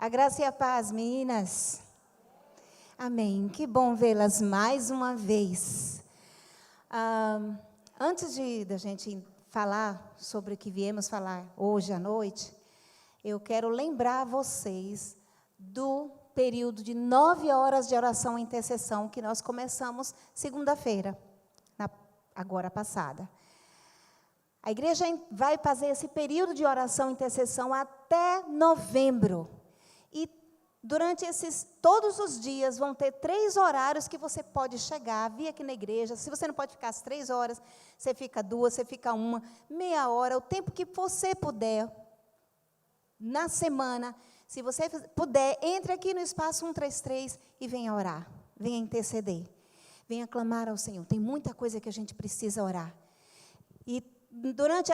A graça e a paz, meninas. Amém. Que bom vê-las mais uma vez. Antes da gente falar sobre o que viemos falar hoje à noite, eu quero lembrar vocês do período de 9 horas de oração e intercessão que nós começamos segunda-feira, agora passada. A igreja vai fazer esse período de oração e intercessão até novembro. E durante todos os dias vão ter 3 horários que você pode chegar, vir aqui na igreja. Se você não pode ficar as 3 horas, você fica 2, você fica 1, meia hora, o tempo que você puder, na semana. Se você puder, entre aqui no espaço 133 e venha orar, venha interceder, venha clamar ao Senhor. Tem muita coisa que a gente precisa orar. E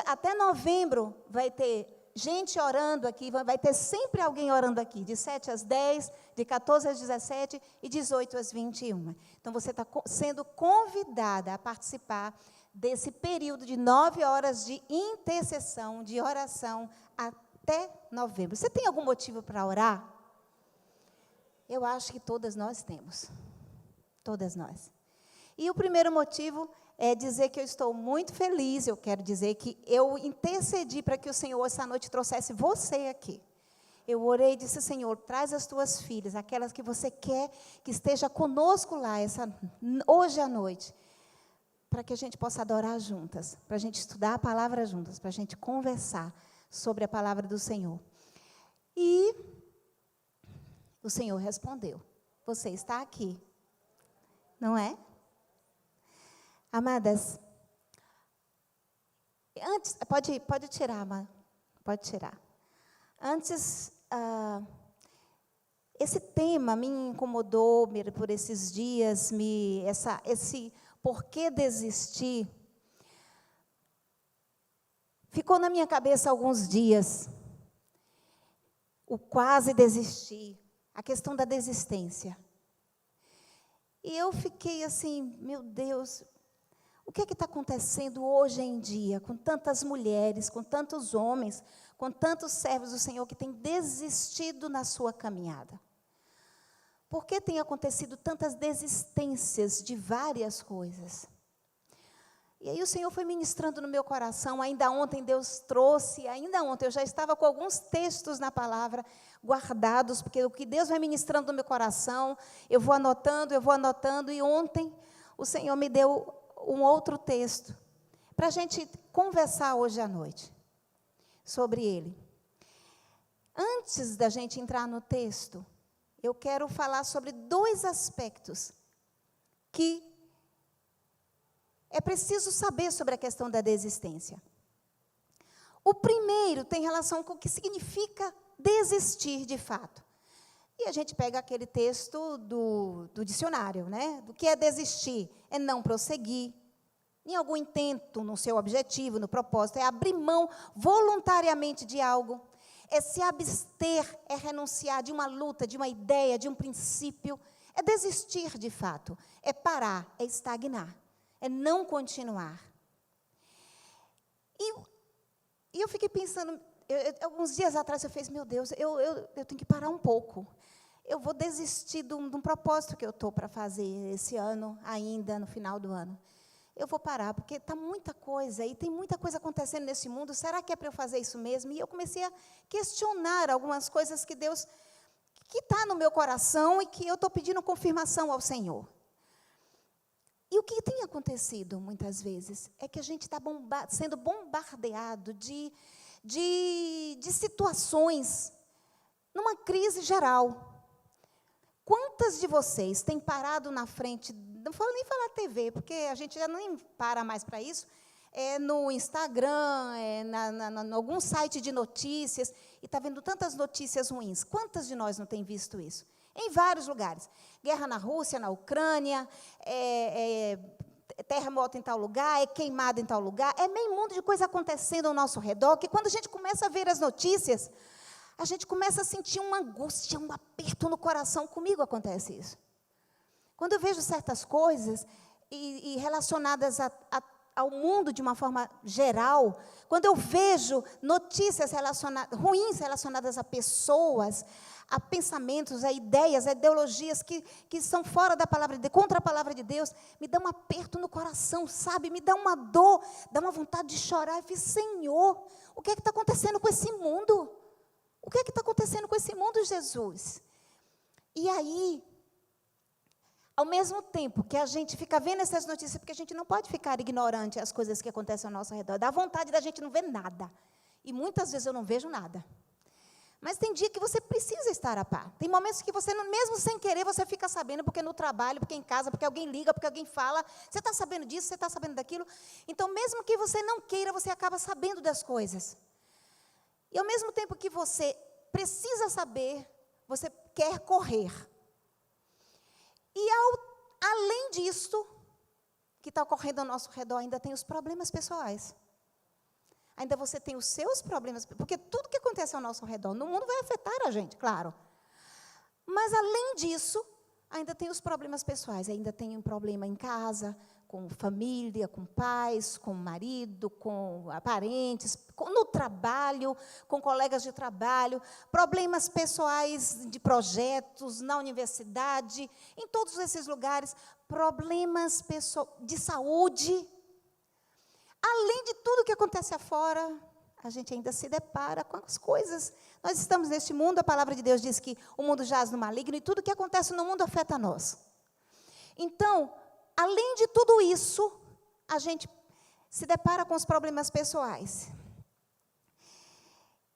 até novembro vai ter gente orando aqui, vai ter sempre alguém orando aqui, de 7 às 10, de 14 às 17 e 18 às 21. Então, você está sendo convidada a participar desse período de 9 horas de intercessão, de oração, até novembro. Você tem algum motivo para orar? Eu acho que todas nós temos. Todas nós. E o primeiro motivo é dizer que eu estou muito feliz, eu quero dizer que eu intercedi para que o Senhor essa noite trouxesse você aqui. Eu orei e disse, Senhor, traz as tuas filhas, aquelas que você quer que esteja conosco lá hoje à noite, para que a gente possa adorar juntas, para a gente estudar a palavra juntas, para a gente conversar sobre a palavra do Senhor. E o Senhor respondeu, você está aqui, não é? Amadas, antes, pode tirar, Amada, pode tirar. Antes, esse tema me incomodou por esses dias, esse porquê desistir, ficou na minha cabeça alguns dias, o quase desistir, a questão da desistência. E eu fiquei assim, meu Deus, o que está acontecendo hoje em dia com tantas mulheres, com tantos homens, com tantos servos do Senhor que têm desistido na sua caminhada? Por que tem acontecido tantas desistências de várias coisas? E aí o Senhor foi ministrando no meu coração, ainda ontem Deus trouxe, ainda ontem eu já estava com alguns textos na palavra guardados, porque o que Deus vai ministrando no meu coração, eu vou anotando, e ontem o Senhor me deu um outro texto, para a gente conversar hoje à noite, sobre ele. Antes da gente entrar no texto, eu quero falar sobre 2 aspectos, que é preciso saber sobre a questão da desistência. O primeiro tem relação com o que significa desistir de fato. E a gente pega aquele texto do dicionário, né? Do que é desistir? É não prosseguir em algum intento, no seu objetivo, no propósito. É abrir mão voluntariamente de algo. É se abster, é renunciar de uma luta, de uma ideia, de um princípio. É desistir de fato. É parar, é estagnar. É não continuar. E eu fiquei pensando, alguns dias atrás eu fiz, meu Deus, eu tenho que parar um pouco. Eu vou desistir de um propósito que eu estou para fazer esse ano, ainda no final do ano. Eu vou parar, porque está muita coisa, e tem muita coisa acontecendo nesse mundo, será que é para eu fazer isso mesmo? E eu comecei a questionar algumas coisas que Deus, que está no meu coração, e que eu estou pedindo confirmação ao Senhor. E o que tem acontecido, muitas vezes, é que a gente está sendo bombardeado de situações, numa crise geral. Quantas de vocês têm parado na frente, não vou nem falar TV, porque a gente já nem para mais para isso, no Instagram, em algum site de notícias, e está vendo tantas notícias ruins. Quantas de nós não têm visto isso? Em vários lugares. Guerra na Rússia, na Ucrânia, terremoto em tal lugar, é queimado em tal lugar, é meio mundo de coisa acontecendo ao nosso redor, que quando a gente começa a ver as notícias, a gente começa a sentir uma angústia, um aperto no coração. Comigo acontece isso. Quando eu vejo certas coisas, e relacionadas ao mundo de uma forma geral, quando eu vejo notícias ruins relacionadas a pessoas, a pensamentos, a ideias, a ideologias que são fora da palavra de Deus, contra a palavra de Deus, me dá um aperto no coração, sabe? Me dá uma dor, dá uma vontade de chorar. Eu fico, Senhor, o que é que está acontecendo com esse mundo? O que é que está acontecendo com esse mundo, Jesus? E aí, ao mesmo tempo que a gente fica vendo essas notícias, porque a gente não pode ficar ignorante às coisas que acontecem ao nosso redor, dá vontade da gente não ver nada. E muitas vezes eu não vejo nada. Mas tem dia que você precisa estar a par. Tem momentos que você, mesmo sem querer, você fica sabendo, porque no trabalho, porque em casa, porque alguém liga, porque alguém fala. Você está sabendo disso, você está sabendo daquilo. Então, mesmo que você não queira, você acaba sabendo das coisas. E ao mesmo tempo que você precisa saber, você quer correr. E além disso, que está ocorrendo ao nosso redor, ainda tem os problemas pessoais. Ainda você tem os seus problemas, porque tudo que acontece ao nosso redor no mundo vai afetar a gente, claro. Mas, além disso, ainda tem os problemas pessoais. Ainda tem um problema em casa, com família, com pais, com marido, com parentes, no trabalho, com colegas de trabalho, problemas pessoais de projetos, na universidade, em todos esses lugares, problemas de saúde. Além de tudo que acontece afora, a gente ainda se depara com as coisas. Nós estamos neste mundo, a palavra de Deus diz que o mundo jaz no maligno e tudo que acontece no mundo afeta a nós. Então, além de tudo isso, a gente se depara com os problemas pessoais.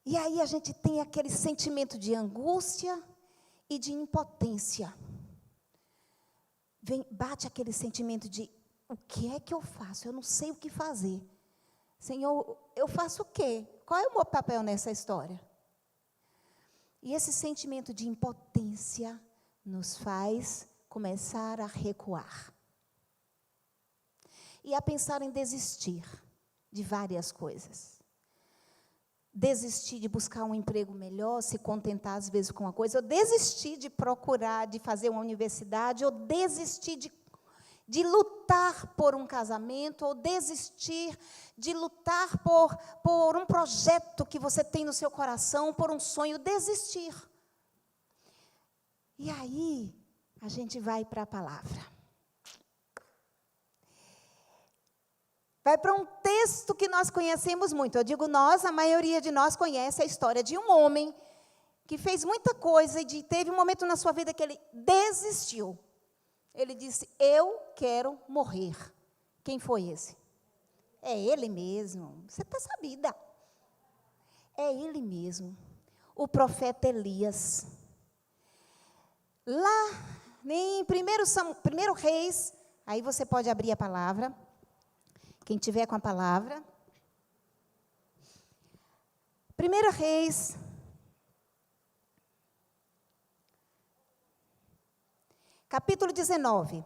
E aí a gente tem aquele sentimento de angústia e de impotência. Bate aquele sentimento de: o que é que eu faço? Eu não sei o que fazer. Senhor, eu faço o quê? Qual é o meu papel nessa história? E esse sentimento de impotência nos faz começar a recuar. E a pensar em desistir de várias coisas. Desistir de buscar um emprego melhor, se contentar às vezes com uma coisa, ou desistir de procurar, de fazer uma universidade, ou desistir de lutar por um casamento, ou desistir de lutar por um projeto que você tem no seu coração, por um sonho, desistir. E aí, a gente vai para a palavra. Vai para um texto que nós conhecemos muito. Eu digo nós, a maioria de nós conhece a história de um homem que fez muita coisa e teve um momento na sua vida que ele desistiu. Ele disse: eu quero morrer. Quem foi esse? É ele mesmo. Você está sabida. É ele mesmo. O Elias. Lá em 1 Reis, aí você pode abrir a palavra. Quem tiver com a palavra. 1 Reis. Capítulo 19.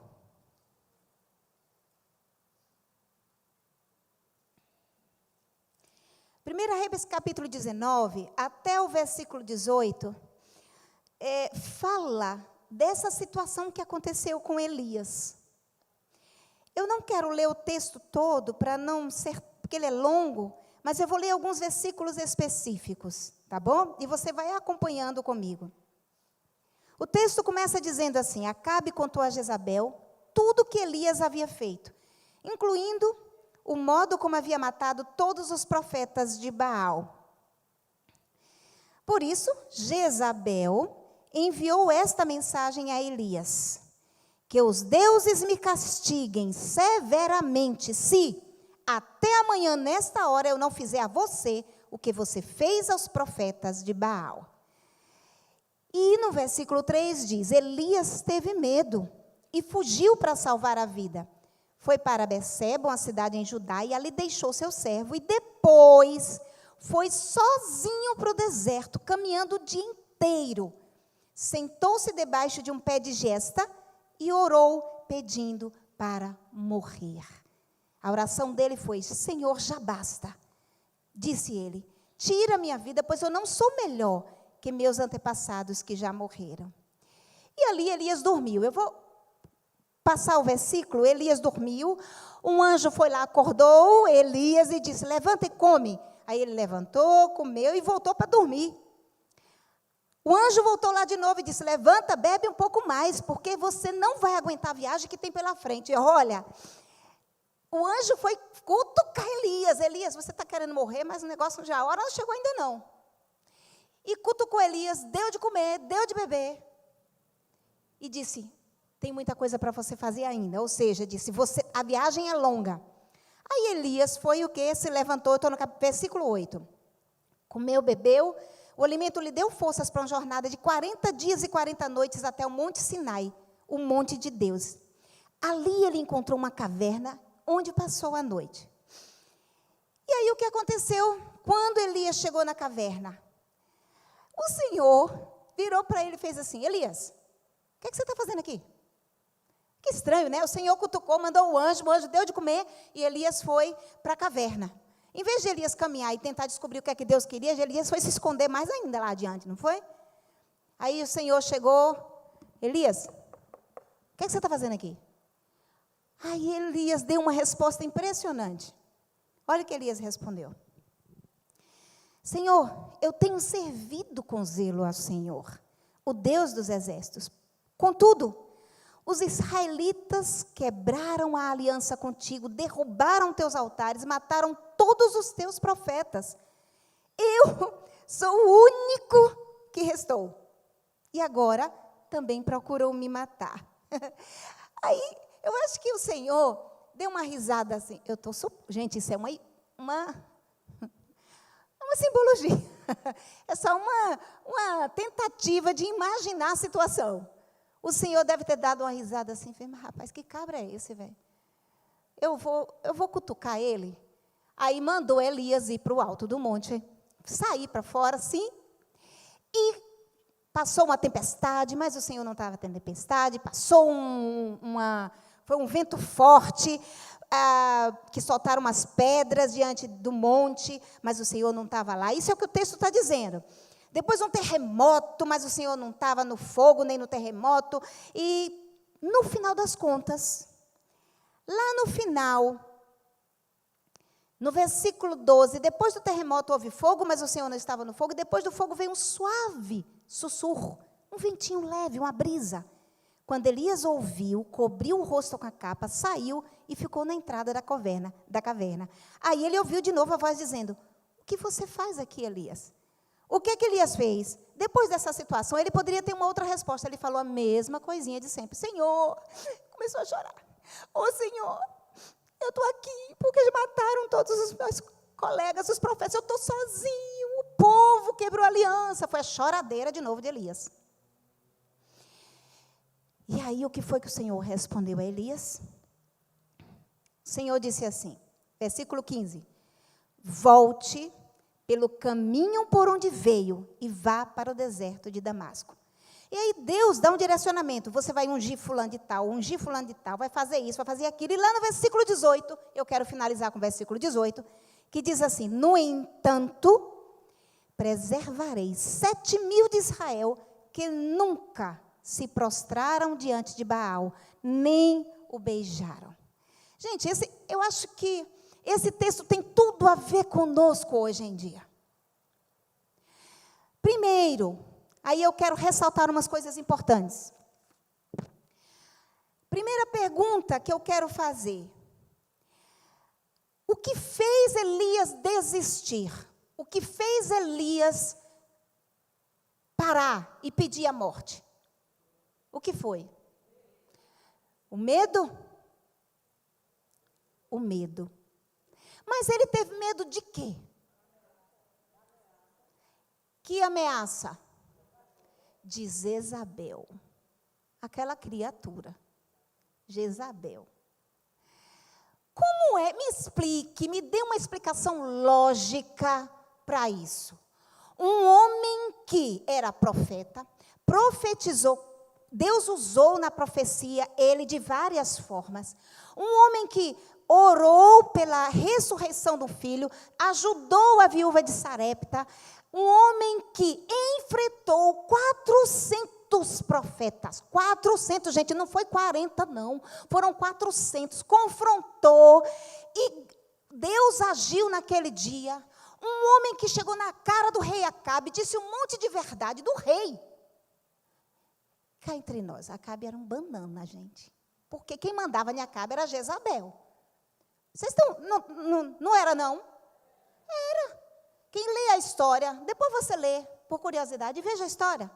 Reis, capítulo 19, até o versículo 18, fala dessa situação que aconteceu com Elias. Eu não quero ler o texto todo, para não ser, porque ele é longo, mas eu vou ler alguns versículos específicos, tá bom? E você vai acompanhando comigo. O texto começa dizendo assim: Acabe contou a Jezabel tudo que Elias havia feito, incluindo o modo como havia matado todos os profetas de Baal. Por isso, Jezabel enviou esta mensagem a Elias: que os deuses me castiguem severamente, se até amanhã, nesta hora, eu não fizer a você o que você fez aos profetas de Baal. E no versículo 3 diz: Elias teve medo e fugiu para salvar a vida. Foi para Beceba, uma cidade em Judá, e ali deixou seu servo. E depois foi sozinho para o deserto, caminhando o dia inteiro. Sentou-se debaixo de um pé de gesta e orou, pedindo para morrer. A oração dele foi: Senhor, já basta. Disse ele: tira minha vida, pois eu não sou melhor que meus antepassados que já morreram. E ali Elias dormiu. Eu vou passar o versículo. Elias dormiu. Um anjo foi lá, acordou Elias e disse, levanta e come. Aí ele levantou, comeu e voltou para dormir. O anjo voltou lá de novo e disse, levanta, bebe um pouco mais, porque você não vai aguentar a viagem que tem pela frente. E olha, o anjo foi cutucar Elias. Elias, você está querendo morrer, mas o negócio já, a hora não chegou ainda não. E cutucou Elias, deu de comer, deu de beber. E disse, tem muita coisa para você fazer ainda. Ou seja, disse, a viagem é longa. Aí Elias foi o quê? Se levantou, eu estou no versículo 8. Comeu, bebeu, o alimento lhe deu forças para uma jornada de 40 dias e 40 noites até o Monte Sinai, o monte de Deus. Ali ele encontrou uma caverna onde passou a noite. E aí o que aconteceu? Quando Elias chegou na caverna, o Senhor virou para ele e fez assim, Elias, o que você está fazendo aqui? Que estranho, né? O Senhor cutucou, mandou o anjo deu de comer e Elias foi para a caverna. Em vez de Elias caminhar e tentar descobrir o que é que Deus queria, Elias foi se esconder mais ainda lá adiante, não foi? Aí o Senhor chegou, Elias, o que você está fazendo aqui? Aí Elias deu uma resposta impressionante. Olha o que Elias respondeu. Senhor, eu tenho servido com zelo ao Senhor, o Deus dos exércitos. Contudo, os israelitas quebraram a aliança contigo, derrubaram teus altares, mataram todos os teus profetas. Eu sou o único que restou. E agora também procuram me matar. Aí, eu acho que o Senhor deu uma risada assim. Gente, isso é uma simbologia. É só uma tentativa de imaginar a situação. O Senhor deve ter dado uma risada assim, mas rapaz, que cabra é esse, velho? Eu vou cutucar ele. Aí mandou Elias ir para o alto do monte, sair para fora, sim, e passou uma tempestade, mas o Senhor não estava tendo tempestade, passou foi um vento forte, que soltaram umas pedras diante do monte, mas o Senhor não estava lá. Isso é o que o texto está dizendo. Depois um terremoto, mas o Senhor não estava no fogo, nem no terremoto. E, no final das contas, lá no final, no versículo 12, depois do terremoto houve fogo, mas o Senhor não estava no fogo. E depois do fogo veio um suave sussurro, um ventinho leve, uma brisa. Quando Elias ouviu, cobriu o rosto com a capa, saiu e ficou na entrada da caverna. Aí ele ouviu de novo a voz dizendo, o que você faz aqui, Elias? O que Elias fez? Depois dessa situação, ele poderia ter uma outra resposta. Ele falou a mesma coisinha de sempre. Senhor, começou a chorar. Senhor, eu estou aqui porque mataram todos os meus colegas, os profetas. Eu estou sozinho. O povo quebrou a aliança. Foi a choradeira de novo de Elias. E aí, o que foi que o Senhor respondeu a Elias? O Senhor disse assim, versículo 15. Volte pelo caminho por onde veio e vá para o deserto de Damasco. E aí Deus dá um direcionamento. Você vai ungir fulano de tal, vai fazer isso, vai fazer aquilo. E lá no versículo 18, eu quero finalizar com o versículo 18, que diz assim, no entanto, preservarei 7.000 de Israel que nunca se prostraram diante de Baal, nem o beijaram. Gente, eu acho que esse texto tem tudo a ver conosco hoje em dia. Primeiro, aí eu quero ressaltar umas coisas importantes. Primeira pergunta que eu quero fazer. O que fez Elias desistir? O que fez Elias parar e pedir a morte? O que foi? O medo? O medo. Mas ele teve medo de quê? Que ameaça? De Jezabel. Aquela criatura. Jezabel. Como é? Me explique, me dê uma explicação lógica para isso. Um homem que era profeta, profetizou, Deus usou na profecia ele de várias formas. Um homem que orou pela ressurreição do filho, ajudou a viúva de Sarepta, um homem que enfrentou 400 profetas. 400, gente, não foi 40, não. Foram 400. Confrontou e Deus agiu naquele dia. Um homem que chegou na cara do rei Acabe, disse um monte de verdade do rei. Cá entre nós, Acabe era um banana, gente. Porque quem mandava em Acabe era Jezabel. Vocês estão... Não era, não? Era. Quem lê a história, depois você lê, por curiosidade, e veja a história.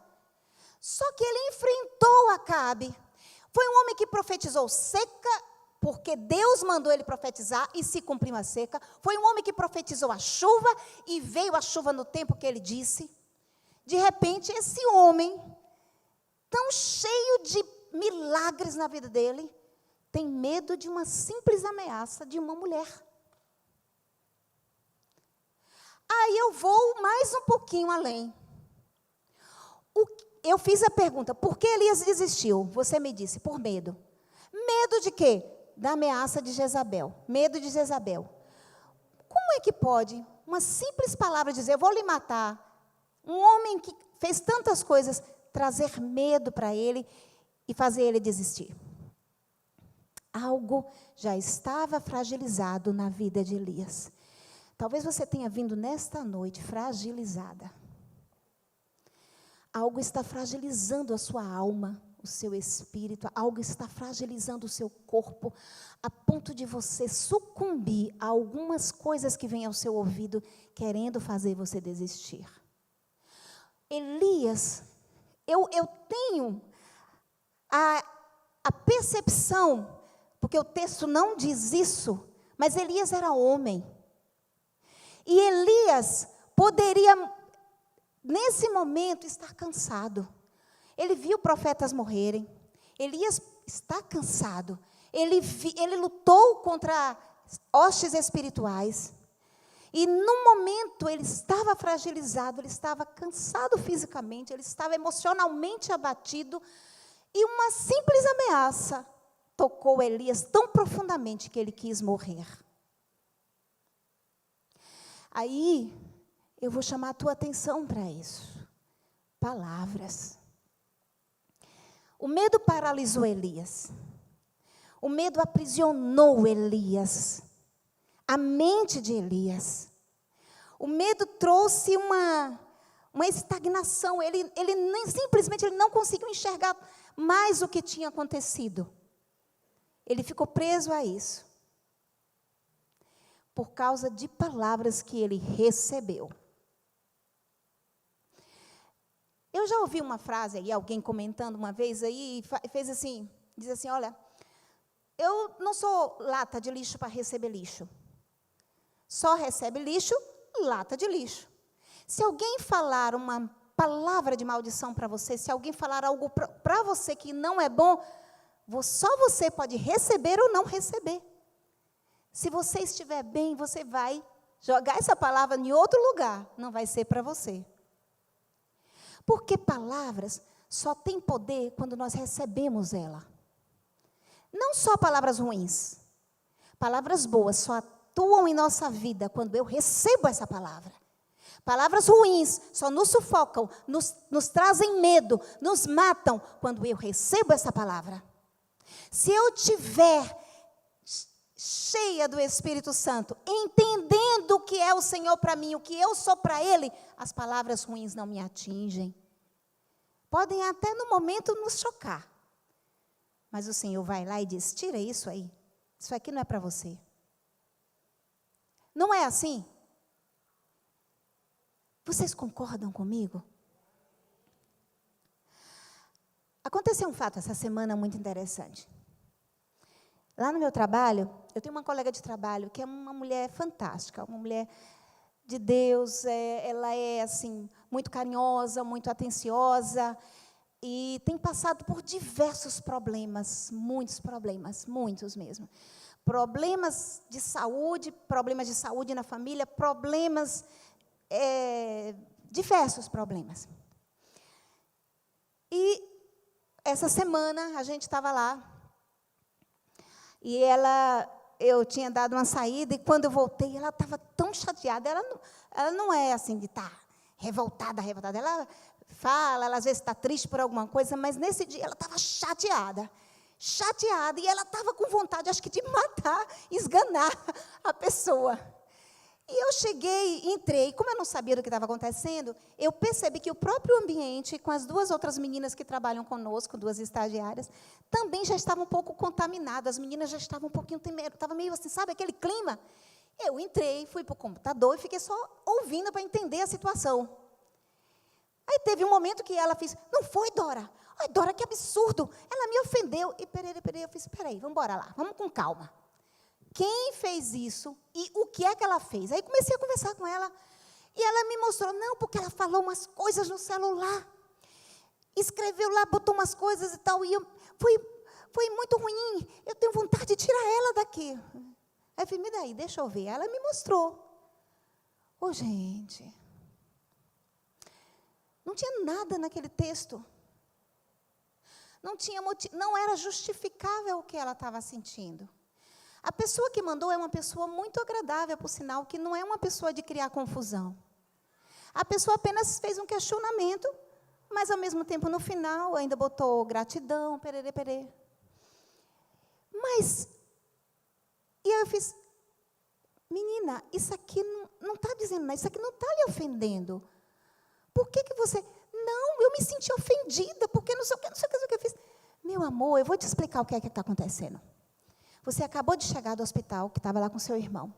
Só que ele enfrentou Acabe. Foi um homem que profetizou seca, porque Deus mandou ele profetizar e se cumpriu a seca. Foi um homem que profetizou a chuva e veio a chuva no tempo que ele disse. De repente, esse homem, tão cheio de milagres na vida dele, tem medo de uma simples ameaça de uma mulher. Aí eu vou mais um pouquinho além. Eu fiz a pergunta, por que Elias desistiu? Você me disse, por medo. Medo de quê? Da ameaça de Jezabel. Medo de Jezabel. Como é que pode uma simples palavra dizer, eu vou lhe matar, um homem que fez tantas coisas, trazer medo para ele e fazer ele desistir? Algo já estava fragilizado na vida de Elias. Talvez você tenha vindo nesta noite fragilizada. Algo está fragilizando a sua alma, o seu espírito, algo está fragilizando o seu corpo, a ponto de você sucumbir a algumas coisas que vêm ao seu ouvido, querendo fazer você desistir. Elias, eu tenho a percepção, porque o texto não diz isso, mas Elias era homem. E Elias poderia, nesse momento, estar cansado. Ele viu profetas morrerem. Elias está cansado. Ele lutou contra hostes espirituais. E, no momento, ele estava fragilizado, ele estava cansado fisicamente, ele estava emocionalmente abatido. E uma simples ameaça tocou Elias tão profundamente que ele quis morrer. Aí, eu vou chamar a tua atenção para isso. Palavras. O medo paralisou Elias. O medo aprisionou Elias. A mente de Elias. O medo trouxe uma estagnação. Simplesmente ele não conseguiu enxergar mais o que tinha acontecido. Ele ficou preso a isso. Por causa de palavras que ele recebeu. Eu já ouvi uma frase aí, alguém comentando uma vez aí, fez assim, diz assim, olha, eu não sou lata de lixo para receber lixo. Só recebe lixo, lata de lixo. Se alguém falar uma palavra de maldição para você, se alguém falar algo para você que não é bom, só você pode receber ou não receber. Se você estiver bem, você vai jogar essa palavra em outro lugar, não vai ser para você. Porque palavras só têm poder quando nós recebemos ela. Não só palavras ruins. Palavras boas só atuam em nossa vida quando eu recebo essa palavra. Palavras ruins só nos sufocam, nos trazem medo, nos matam quando eu recebo essa palavra. Se eu tiver cheia do Espírito Santo, entendendo o que é o Senhor para mim, o que eu sou para Ele, as palavras ruins não me atingem. Podem até no momento nos chocar. Mas o Senhor vai lá e diz, tira isso aí. Isso aqui não é para você. Não é assim? Vocês concordam comigo? Aconteceu um fato essa semana muito interessante. Lá no meu trabalho, eu tenho uma colega de trabalho que é uma mulher fantástica, uma mulher de Deus, ela é assim, muito carinhosa, muito atenciosa, e tem passado por diversos problemas, muitos mesmo. Problemas de saúde na família, diversos problemas. E essa semana a gente estava lá, e eu tinha dado uma saída, e quando eu voltei, ela estava tão chateada. Ela não é assim de estar revoltada. Ela fala, ela às vezes está triste por alguma coisa, mas nesse dia ela estava chateada, e ela estava com vontade, acho que de matar, esganar a pessoa. E eu cheguei, entrei, como eu não sabia do que estava acontecendo, eu percebi que o próprio ambiente, com as 2 outras meninas que trabalham conosco, 2 estagiárias, também já estava um pouco contaminado, as meninas já estavam um pouquinho temerosas, estava meio assim, sabe, aquele clima. Eu entrei, fui para o computador e fiquei só ouvindo para entender a situação. Aí teve um momento que ela fez, não foi, Dora? Ai, Dora, que absurdo, ela me ofendeu. E peraí, eu fiz, peraí, vamos embora lá, vamos com calma. Quem fez isso e o que é que ela fez? Aí comecei a conversar com ela e ela me mostrou, não, porque ela falou umas coisas no celular, escreveu lá, botou umas coisas e tal, e foi muito ruim, eu tenho vontade de tirar ela daqui. Aí eu falei, me daí, deixa eu ver. Ela me mostrou. Ô, gente, não tinha nada naquele texto. Não era justificável o que ela estava sentindo. A pessoa que mandou é uma pessoa muito agradável, por sinal, que não é uma pessoa de criar confusão. A pessoa apenas fez um questionamento, mas, ao mesmo tempo, no final, ainda botou gratidão, pererê. Mas, e aí eu fiz, menina, isso aqui não está dizendo nada, isso aqui não está lhe ofendendo. Por que você... Não, eu me senti ofendida, porque não sei o que eu fiz. Meu amor, eu vou te explicar o que é que está acontecendo. Você acabou de chegar do hospital, que estava lá com seu irmão.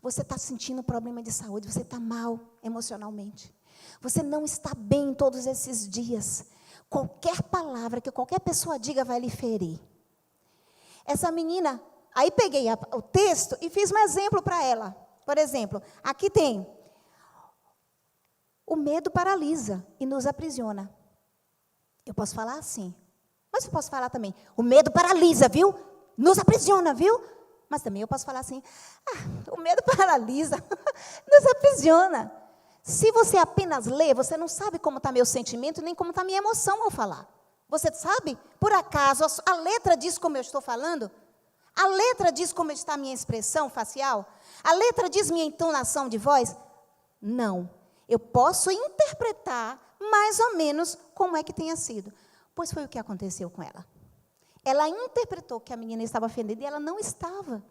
Você está sentindo um problema de saúde, você está mal emocionalmente. Você não está bem todos esses dias. Qualquer palavra que qualquer pessoa diga vai lhe ferir. Essa menina, aí peguei o texto e fiz um exemplo para ela. Por exemplo, aqui tem, o medo paralisa e nos aprisiona. Eu posso falar assim, mas eu posso falar também, o medo paralisa, viu? Nos aprisiona, viu? Mas também eu posso falar assim, o medo paralisa, nos aprisiona. Se você apenas lê, você não sabe como está meu sentimento, nem como está minha emoção ao falar. Você sabe? Por acaso, a letra diz como eu estou falando? A letra diz como está a minha expressão facial? A letra diz minha entonação de voz? Não. Eu posso interpretar mais ou menos como é que tenha sido. Pois foi o que aconteceu com ela. Ela interpretou que a menina estava ofendida e ela não estava.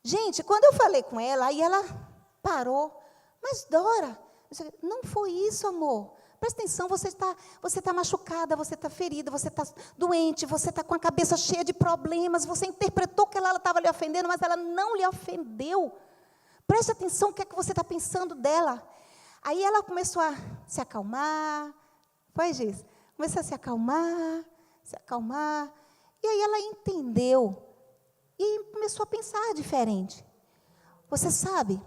Gente, quando eu falei com ela, aí ela parou. Mas, Dora, não foi isso, amor. Presta atenção, você está machucada, você está ferida, você está doente, você está com a cabeça cheia de problemas, você interpretou que ela estava lhe ofendendo, mas ela não lhe ofendeu. Preste atenção, o que é que você está pensando dela. Aí ela começou a se acalmar. Foi, Giz? Começou a se acalmar. E aí ela entendeu. E começou a pensar diferente. Você sabe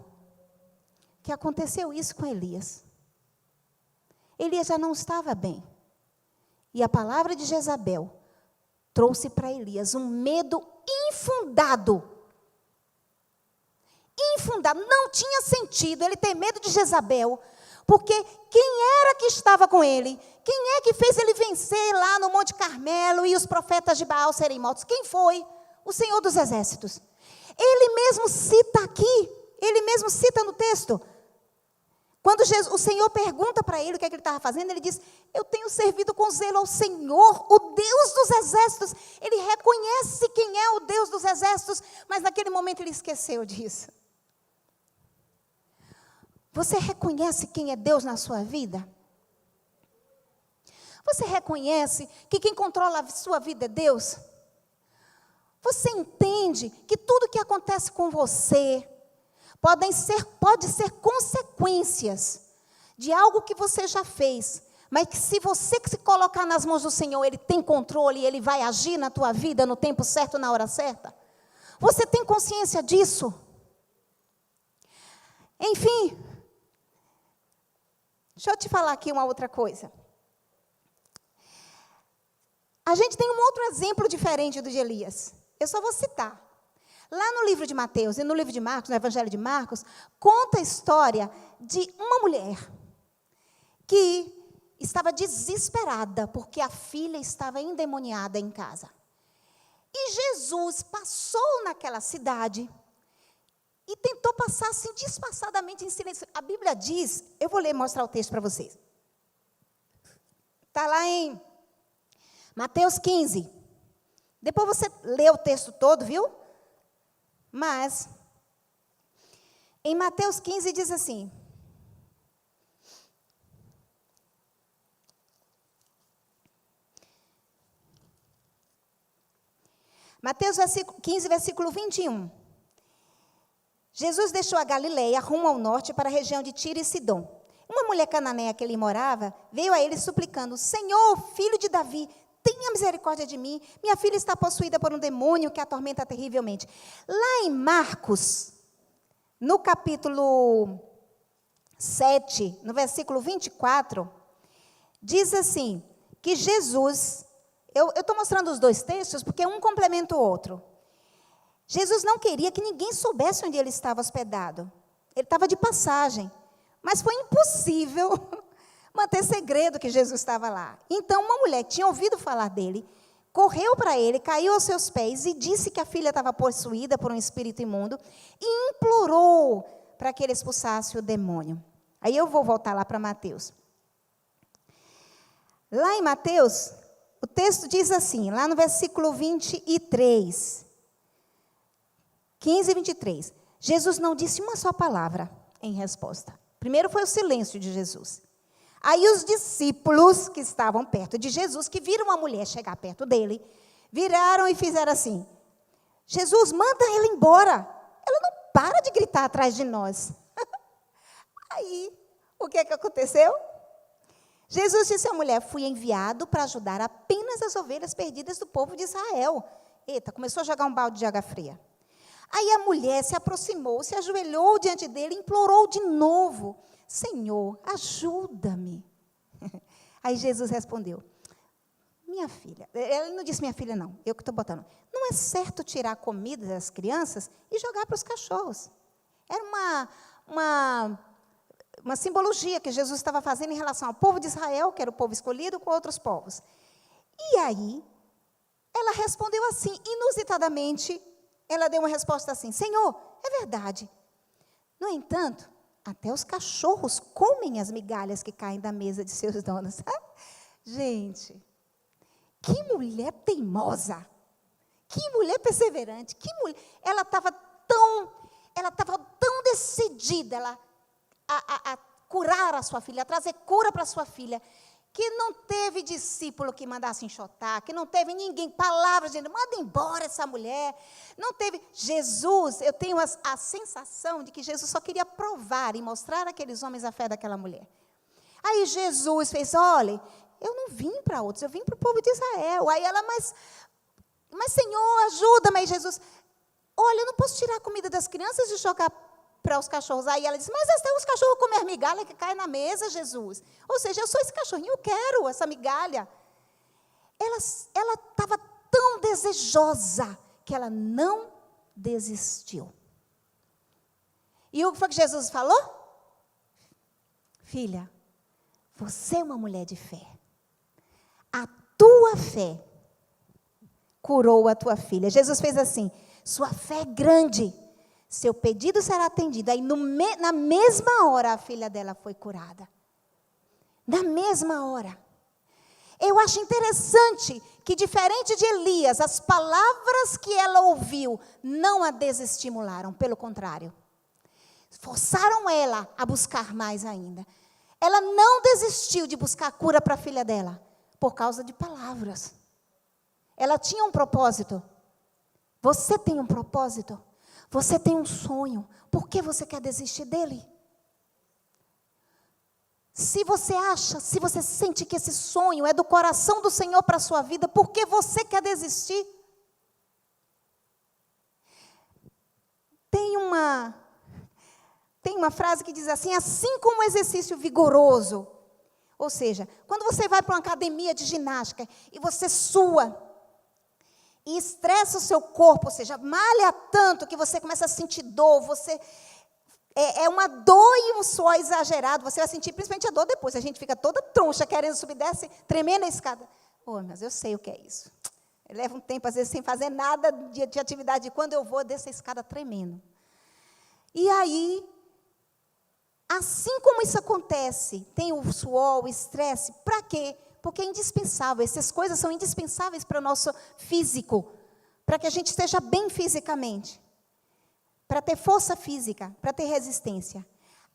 que aconteceu isso com Elias. Elias já não estava bem. E a palavra de Jezabel trouxe para Elias um medo infundado. Infundado, não tinha sentido ele ter medo de Jezabel, porque quem era que estava com ele? Quem é que fez ele vencer lá no Monte Carmelo e os profetas de Baal serem mortos? Quem foi? O Senhor dos Exércitos. Ele mesmo cita aqui, ele mesmo cita no texto. Quando o Senhor pergunta para ele o que é que ele estava fazendo, ele diz, eu tenho servido com zelo ao Senhor, o Deus dos Exércitos. Ele reconhece quem é o Deus dos Exércitos, mas naquele momento ele esqueceu disso. Você reconhece quem é Deus na sua vida? Você reconhece que quem controla a sua vida é Deus? Você entende que tudo que acontece com você pode ser consequências de algo que você já fez, mas que se você se colocar nas mãos do Senhor, Ele tem controle e Ele vai agir na tua vida no tempo certo, na hora certa? Você tem consciência disso? Enfim, deixa eu te falar aqui uma outra coisa. A gente tem um outro exemplo diferente do de Elias. Eu só vou citar. Lá no livro de Mateus e no livro de Marcos, no Evangelho de Marcos, conta a história de uma mulher que estava desesperada porque a filha estava endemoniada em casa. E Jesus passou naquela cidade e tentou passar assim, disfarçadamente, em silêncio. A Bíblia diz, eu vou ler e mostrar o texto para vocês. Está lá em Mateus 15. Depois você lê o texto todo, viu? Mas, em Mateus 15 diz assim: Mateus 15, versículo 21. Jesus deixou a Galileia, rumo ao norte, para a região de Tiro e Sidom. Uma mulher cananeia que ali morava, veio a ele suplicando: Senhor, filho de Davi, tenha misericórdia de mim. Minha filha está possuída por um demônio que a atormenta terrivelmente. Lá em Marcos, no capítulo 7, no versículo 24, diz assim, que Jesus, eu estou mostrando os dois textos porque um complementa o outro. Jesus não queria que ninguém soubesse onde ele estava hospedado. Ele estava de passagem. Mas foi impossível manter segredo que Jesus estava lá. Então, uma mulher que tinha ouvido falar dele, correu para ele, caiu aos seus pés e disse que a filha estava possuída por um espírito imundo e implorou para que ele expulsasse o demônio. Aí eu vou voltar lá para Mateus. Lá em Mateus, o texto diz assim, lá no versículo 23, 15 e 23, Jesus não disse uma só palavra em resposta. Primeiro foi o silêncio de Jesus. Aí os discípulos que estavam perto de Jesus, que viram a mulher chegar perto dele, viraram e fizeram assim: Jesus, manda ela embora. Ela não para de gritar atrás de nós. Aí, o que aconteceu? Jesus disse à mulher: fui enviado para ajudar apenas as ovelhas perdidas do povo de Israel. Eita, começou a jogar um balde de água fria. Aí a mulher se aproximou, se ajoelhou diante dele e implorou de novo: Senhor, ajuda-me. Aí Jesus respondeu: minha filha, ele não disse minha filha não, eu que estou botando, não é certo tirar a comida das crianças e jogar para os cachorros. Era uma simbologia que Jesus estava fazendo em relação ao povo de Israel, que era o povo escolhido, com outros povos. E aí, ela respondeu assim, inusitadamente, ela deu uma resposta assim: Senhor, é verdade. No entanto, até os cachorros comem as migalhas que caem da mesa de seus donos. Gente, que mulher teimosa, que mulher perseverante, que mulher. Ela estava tão decidida a curar a sua filha, a trazer cura para a sua filha, que não teve discípulo que mandasse enxotar, que não teve ninguém, palavras dizendo, manda embora essa mulher. Não teve. Jesus, eu tenho a sensação de que Jesus só queria provar e mostrar àqueles homens a fé daquela mulher. Aí Jesus fez, olha, eu não vim para outros, eu vim para o povo de Israel. Aí ela, mas Senhor, ajuda-me. Aí Jesus, olha, eu não posso tirar a comida das crianças e jogar para os cachorros. Aí ela disse, mas até os cachorros comem as migalhas que caem na mesa, Jesus. Ou seja, eu sou esse cachorrinho, eu quero essa migalha. Ela estava tão desejosa que ela não desistiu. E o que foi que Jesus falou? Filha, você é uma mulher de fé. A tua fé curou a tua filha. Jesus fez assim, sua fé é grande. Seu pedido será atendido. Aí, na mesma hora, a filha dela foi curada. Na mesma hora. Eu acho interessante que, diferente de Elias, as palavras que ela ouviu não a desestimularam, pelo contrário. Forçaram ela a buscar mais ainda. Ela não desistiu de buscar cura para a filha dela, por causa de palavras. Ela tinha um propósito. Você tem um propósito? Você tem um sonho, por que você quer desistir dele? Se você sente que esse sonho é do coração do Senhor para a sua vida, por que você quer desistir? Tem uma frase que diz assim como exercício vigoroso, ou seja, quando você vai para uma academia de ginástica e você sua, e estressa o seu corpo, ou seja, malha tanto que você começa a sentir dor, é uma dor e um suor exagerado, você vai sentir principalmente a dor depois, a gente fica toda troncha, querendo subir, desce, tremendo a escada. Mas eu sei o que é isso. Eu levo um tempo, às vezes, sem fazer nada de atividade, e quando eu vou, desço a escada tremendo. E aí, assim como isso acontece, tem o suor, o estresse, para quê? porque é indispensável. Essas coisas são indispensáveis para o nosso físico, para que a gente esteja bem fisicamente, para ter força física, para ter resistência.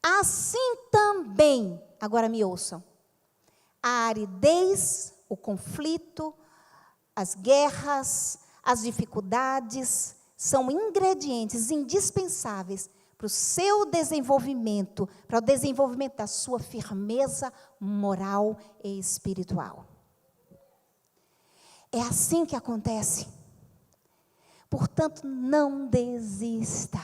Assim também, agora me ouçam, a aridez, o conflito, as guerras, as dificuldades, são ingredientes indispensáveis para o seu desenvolvimento, para o desenvolvimento da sua firmeza moral e espiritual. É assim que acontece. Portanto, não desista.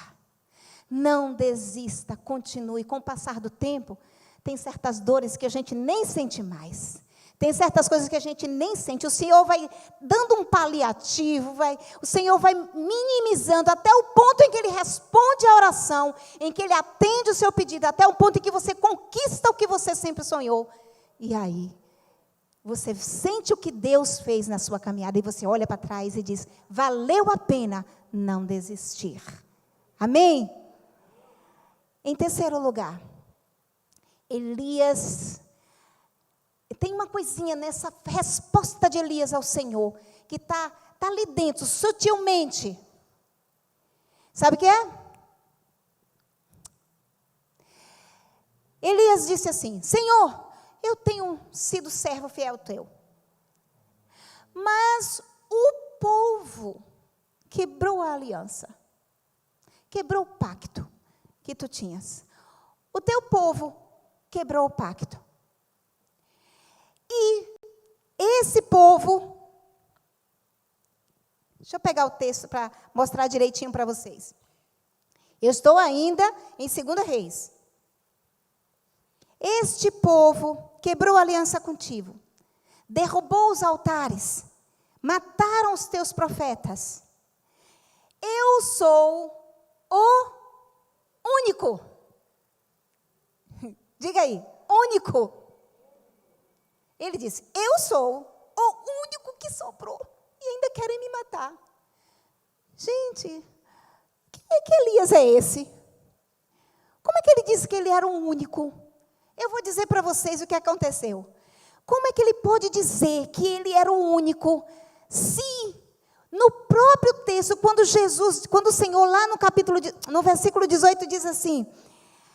Não desista, continue. Com o passar do tempo, tem certas dores que a gente nem sente mais. Tem certas coisas que a gente nem sente. O Senhor vai dando um paliativo, o Senhor vai minimizando até o ponto em que Ele responde a oração, em que Ele atende o seu pedido, até o ponto em que você conquista o que você sempre sonhou. E aí, você sente o que Deus fez na sua caminhada e você olha para trás e diz, valeu a pena não desistir. Amém? Em terceiro lugar, Elias... Tem uma coisinha nessa resposta de Elias ao Senhor, que está ali dentro, sutilmente. Sabe o que é? Elias disse assim, Senhor, eu tenho sido servo fiel teu. Mas o povo quebrou a aliança, quebrou o pacto que tu tinhas. O teu povo quebrou o pacto. E esse povo, deixa eu pegar o texto para mostrar direitinho para vocês. Eu estou ainda em 2 Reis. Este povo quebrou a aliança contigo, derrubou os altares, mataram os teus profetas. Eu sou o único. Diga aí, único. Ele disse, eu sou o único que sobrou e ainda querem me matar. Gente, que Elias é esse? Como é que ele disse que ele era o único? Eu vou dizer para vocês o que aconteceu. Como é que ele pode dizer que ele era o único, se no próprio texto, quando o Senhor lá no versículo 18 diz assim,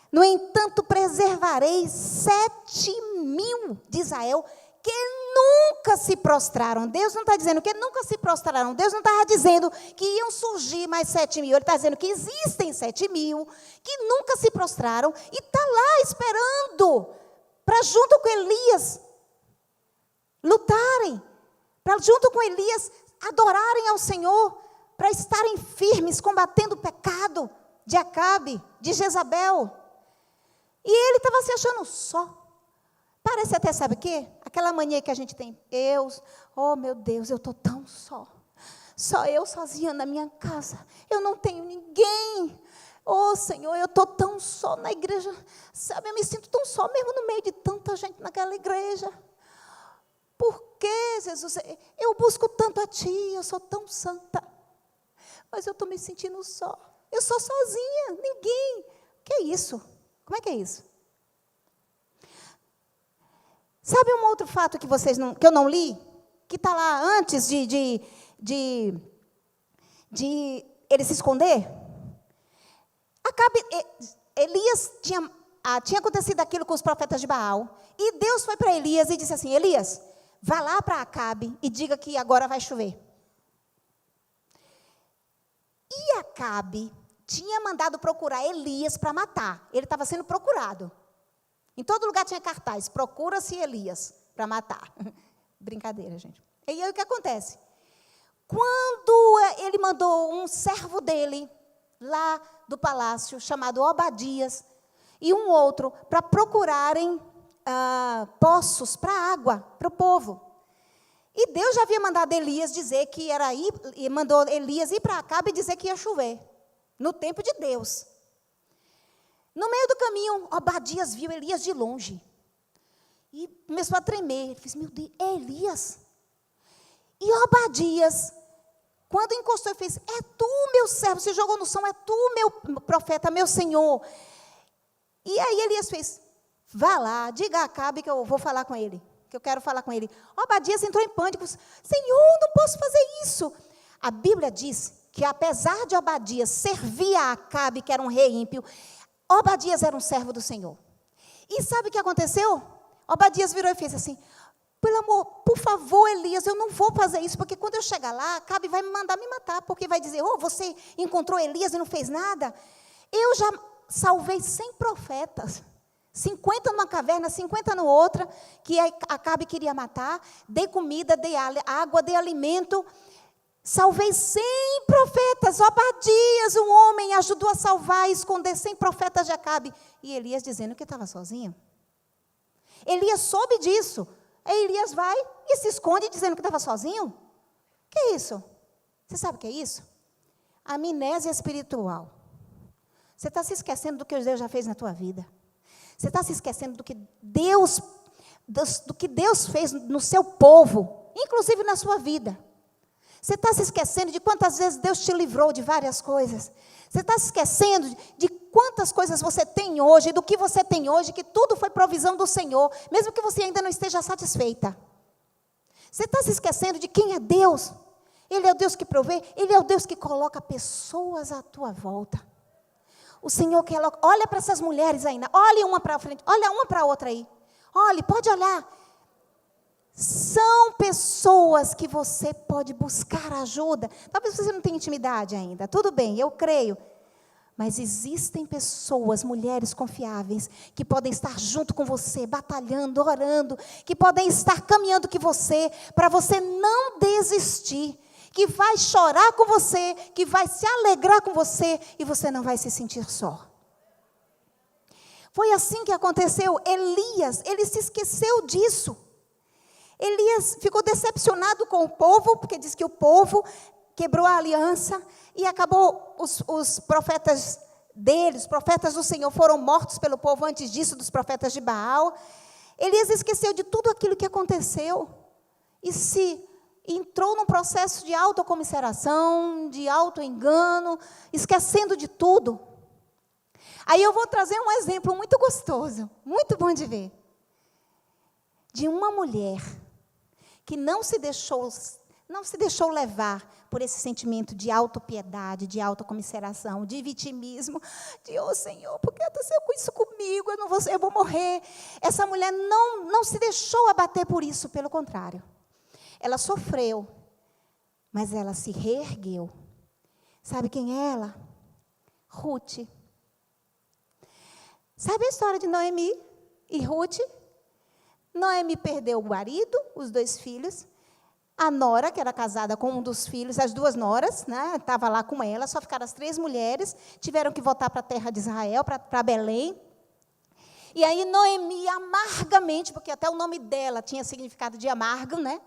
no entanto, preservarei 7.000 de Israel que nunca se prostraram. Deus não está dizendo que nunca se prostraram. Deus não estava dizendo que iam surgir mais 7.000. Ele está dizendo que existem 7.000 que nunca se prostraram e está lá esperando para junto com Elias lutarem, para junto com Elias adorarem ao Senhor, para estarem firmes combatendo o pecado de Acabe, de Jezabel. E ele estava se achando só. Parece até, sabe o quê? Aquela mania que a gente tem. Oh meu Deus, eu estou tão só. Só eu sozinha na minha casa. Eu não tenho ninguém. Oh Senhor, eu estou tão só na igreja. Sabe, eu me sinto tão só mesmo no meio de tanta gente naquela igreja. Por que, Jesus? Eu busco tanto a Ti, eu sou tão santa. Mas eu estou me sentindo só. Eu sou sozinha, ninguém. O que é isso? Como é que é isso? Sabe um outro fato que eu não li? Que está lá antes de ele se esconder? Elias tinha acontecido aquilo com os profetas de Baal. E Deus foi para Elias e disse assim, Elias, vá lá para Acabe e diga que agora vai chover. E Acabe tinha mandado procurar Elias para matar. Ele estava sendo procurado. Em todo lugar tinha cartaz, procura-se Elias para matar. Brincadeira, gente. E aí o que acontece? Quando ele mandou um servo dele, lá do palácio, chamado Obadias, e um outro, para procurarem poços para água, para o povo. E Deus já havia mandado Elias dizer que era ir, e mandou Elias ir para Acabe e dizer que ia chover. No tempo de Deus. No meio do caminho, Obadias viu Elias de longe. E começou a tremer. Ele disse, meu Deus, é Elias? E Obadias, quando encostou, ele fez, é tu, meu servo, se jogou no chão, é tu, meu profeta, meu senhor. E aí Elias fez, vá lá, diga a Acabe que eu vou falar com ele. que eu quero falar com ele. Obadias entrou em pânico. Senhor, não posso fazer isso. A Bíblia diz que apesar de Obadias servir a Acabe, que era um rei ímpio, Obadias era um servo do Senhor. E sabe o que aconteceu? Obadias virou e fez assim, pelo amor, por favor, Elias, eu não vou fazer isso, porque quando eu chegar lá, Acabe vai me mandar me matar, porque vai dizer, você encontrou Elias e não fez nada? Eu já salvei 100 profetas, 50 numa caverna, 50 no outra, que Acabe queria matar, dei comida, dei água, dei alimento, salvei 100 profetas, Obadias, um homem, ajudou a salvar e esconder 100 profetas de Acabe. E Elias dizendo que estava sozinho. Elias soube disso. Aí Elias vai e se esconde dizendo que estava sozinho. O que é isso? Você sabe o que é isso? Amnésia espiritual. Você está se esquecendo do que Deus já fez na tua vida. Você está se esquecendo do que Deus fez no seu povo, inclusive na sua vida. Você está se esquecendo de quantas vezes Deus te livrou de várias coisas. Você está se esquecendo de quantas coisas você tem hoje, do que você tem hoje, que tudo foi provisão do Senhor, mesmo que você ainda não esteja satisfeita. Você está se esquecendo de quem é Deus. Ele é o Deus que provê, Ele é o Deus que coloca pessoas à tua volta. O Senhor quer, olha para essas mulheres ainda, olha uma para frente, olha uma para a outra aí. Olhe, pode olhar. São pessoas que você pode buscar ajuda. Talvez você não tenha intimidade ainda. Tudo bem, eu creio. Mas existem pessoas, mulheres confiáveis, que podem estar junto com você, batalhando, orando, que podem estar caminhando com você, para você não desistir, que vai chorar com você, que vai se alegrar com você, e você não vai se sentir só. Foi assim que aconteceu. Elias, ele se esqueceu disso. Elias ficou decepcionado com o povo, porque diz que o povo quebrou a aliança e acabou os profetas dele, os profetas do Senhor foram mortos pelo povo antes disso, dos profetas de Baal. Elias esqueceu de tudo aquilo que aconteceu e se entrou num processo de autocomiseração, de autoengano, esquecendo de tudo. Aí eu vou trazer um exemplo muito gostoso, muito bom de ver, de uma mulher que não se deixou levar por esse sentimento de autopiedade, de autocomiseração, de vitimismo, de, Senhor, por que aconteceu isso comigo? Eu vou morrer. Essa mulher não se deixou abater por isso, pelo contrário. Ela sofreu, mas ela se reergueu. Sabe quem é ela? Ruth. Sabe a história de Noemi e Ruth? Noemi perdeu o marido, os 2 filhos. A nora, que era casada com um dos filhos, as 2 noras, né, estava lá com ela, só ficaram as 3 mulheres, tiveram que voltar para a terra de Israel, para Belém. E aí Noemi, amargamente, porque até o nome dela tinha significado de amargo, né?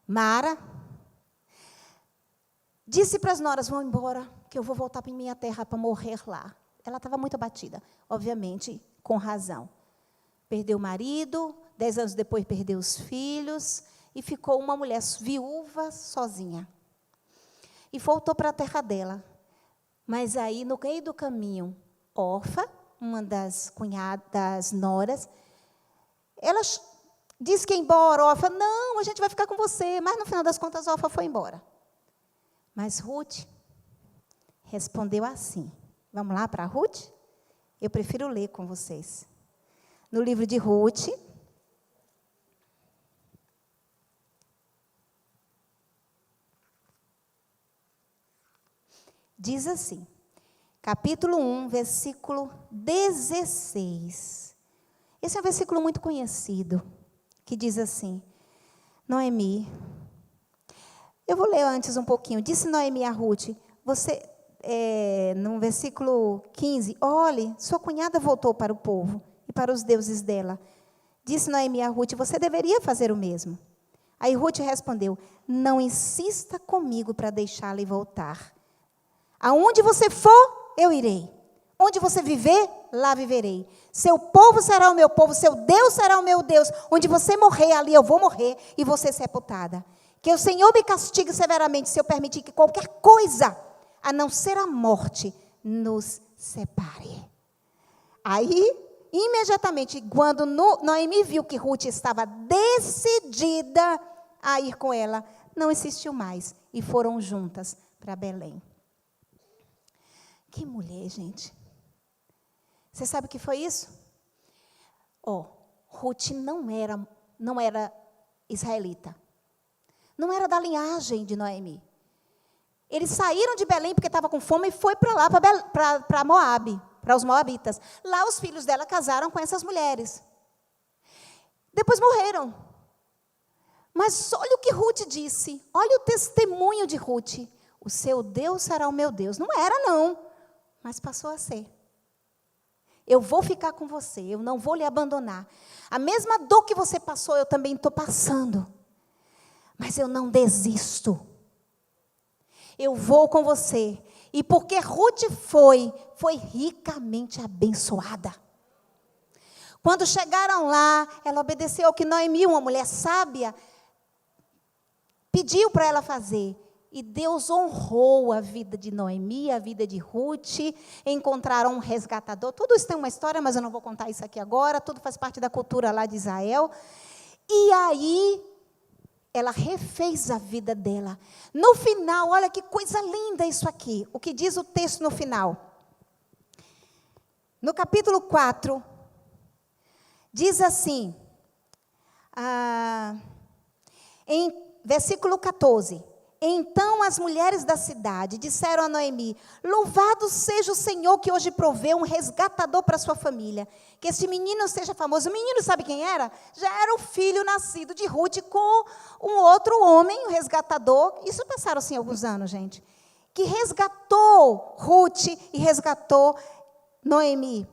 Mara, disse para as noras, vão embora, que eu vou voltar para minha terra para morrer lá. Ela estava muito abatida, obviamente, com razão. Perdeu o marido, 10 anos depois perdeu os filhos, e ficou uma mulher viúva, sozinha. E voltou para a terra dela. Mas aí, no meio do caminho, Orfa, uma das cunhadas, noras, ela disse que ia embora. Orfa, não, a gente vai ficar com você. Mas, no final das contas, Orfa foi embora. Mas Ruth respondeu assim. Vamos lá para Ruth? Eu prefiro ler com vocês. No livro de Ruth, diz assim, capítulo 1, versículo 16. Esse é um versículo muito conhecido, que diz assim, Noemi, eu vou ler antes um pouquinho, disse Noemi a Ruth, no versículo 15, olhe, sua cunhada voltou para o povo e para os deuses dela. Disse Noemi a Ruth, você deveria fazer o mesmo. Aí Ruth respondeu, não insista comigo para deixá-la e voltar. Aonde você for, eu irei. Onde você viver, lá viverei. Seu povo será o meu povo, seu Deus será o meu Deus. Onde você morrer, ali eu vou morrer e vou ser sepultada. Que o Senhor me castigue severamente se eu permitir que qualquer coisa, a não ser a morte, nos separe. Aí, imediatamente, quando Noemi viu que Ruth estava decidida a ir com ela, não insistiu mais e foram juntas para Belém. Que mulher, gente. Você sabe o que foi isso? Ruth não era israelita. Não era da linhagem de Noemi. Eles saíram de Belém porque estavam com fome e foi para lá, para Moabe, para os moabitas. Lá os filhos dela casaram com essas mulheres. Depois morreram. Mas olha o que Ruth disse. Olha o testemunho de Ruth. O seu Deus será o meu Deus. Não era, não. Mas passou a ser. Eu vou ficar com você. Eu não vou lhe abandonar. A mesma dor que você passou, eu também estou passando. Mas eu não desisto. Eu vou com você. E porque Ruth foi ricamente abençoada. Quando chegaram lá, ela obedeceu ao que Noemi, uma mulher sábia, pediu para ela fazer. E Deus honrou a vida de Noemi, a vida de Ruth. Encontraram um resgatador. Tudo isso tem uma história, mas eu não vou contar isso aqui agora. Tudo faz parte da cultura lá de Israel. E aí, ela refez a vida dela. No final, olha que coisa linda isso aqui. O que diz o texto no final? No capítulo 4, diz assim, em versículo 14. Então as mulheres da cidade disseram a Noemi: louvado seja o Senhor que hoje proveu um resgatador para a sua família. Que este menino seja famoso. O menino sabe quem era? Já era o filho nascido de Ruth com um outro homem, um resgatador. Isso passaram-se alguns anos, gente. Que resgatou Ruth e resgatou Noemi.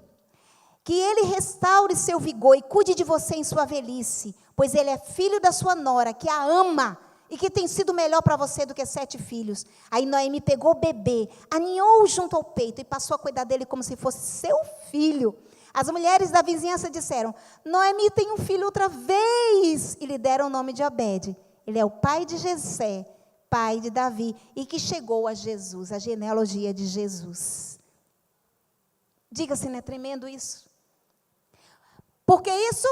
Que ele restaure seu vigor e cuide de você em sua velhice, pois ele é filho da sua nora, que a ama e que tem sido melhor para você do que 7 filhos. Aí Noemi pegou o bebê, aninhou-o junto ao peito e passou a cuidar dele como se fosse seu filho. As mulheres da vizinhança disseram: Noemi tem um filho outra vez, e lhe deram o nome de Obed. Ele é o pai de Jessé, pai de Davi, e que chegou a Jesus, a genealogia de Jesus. Diga-se, não é tremendo isso? Por que isso?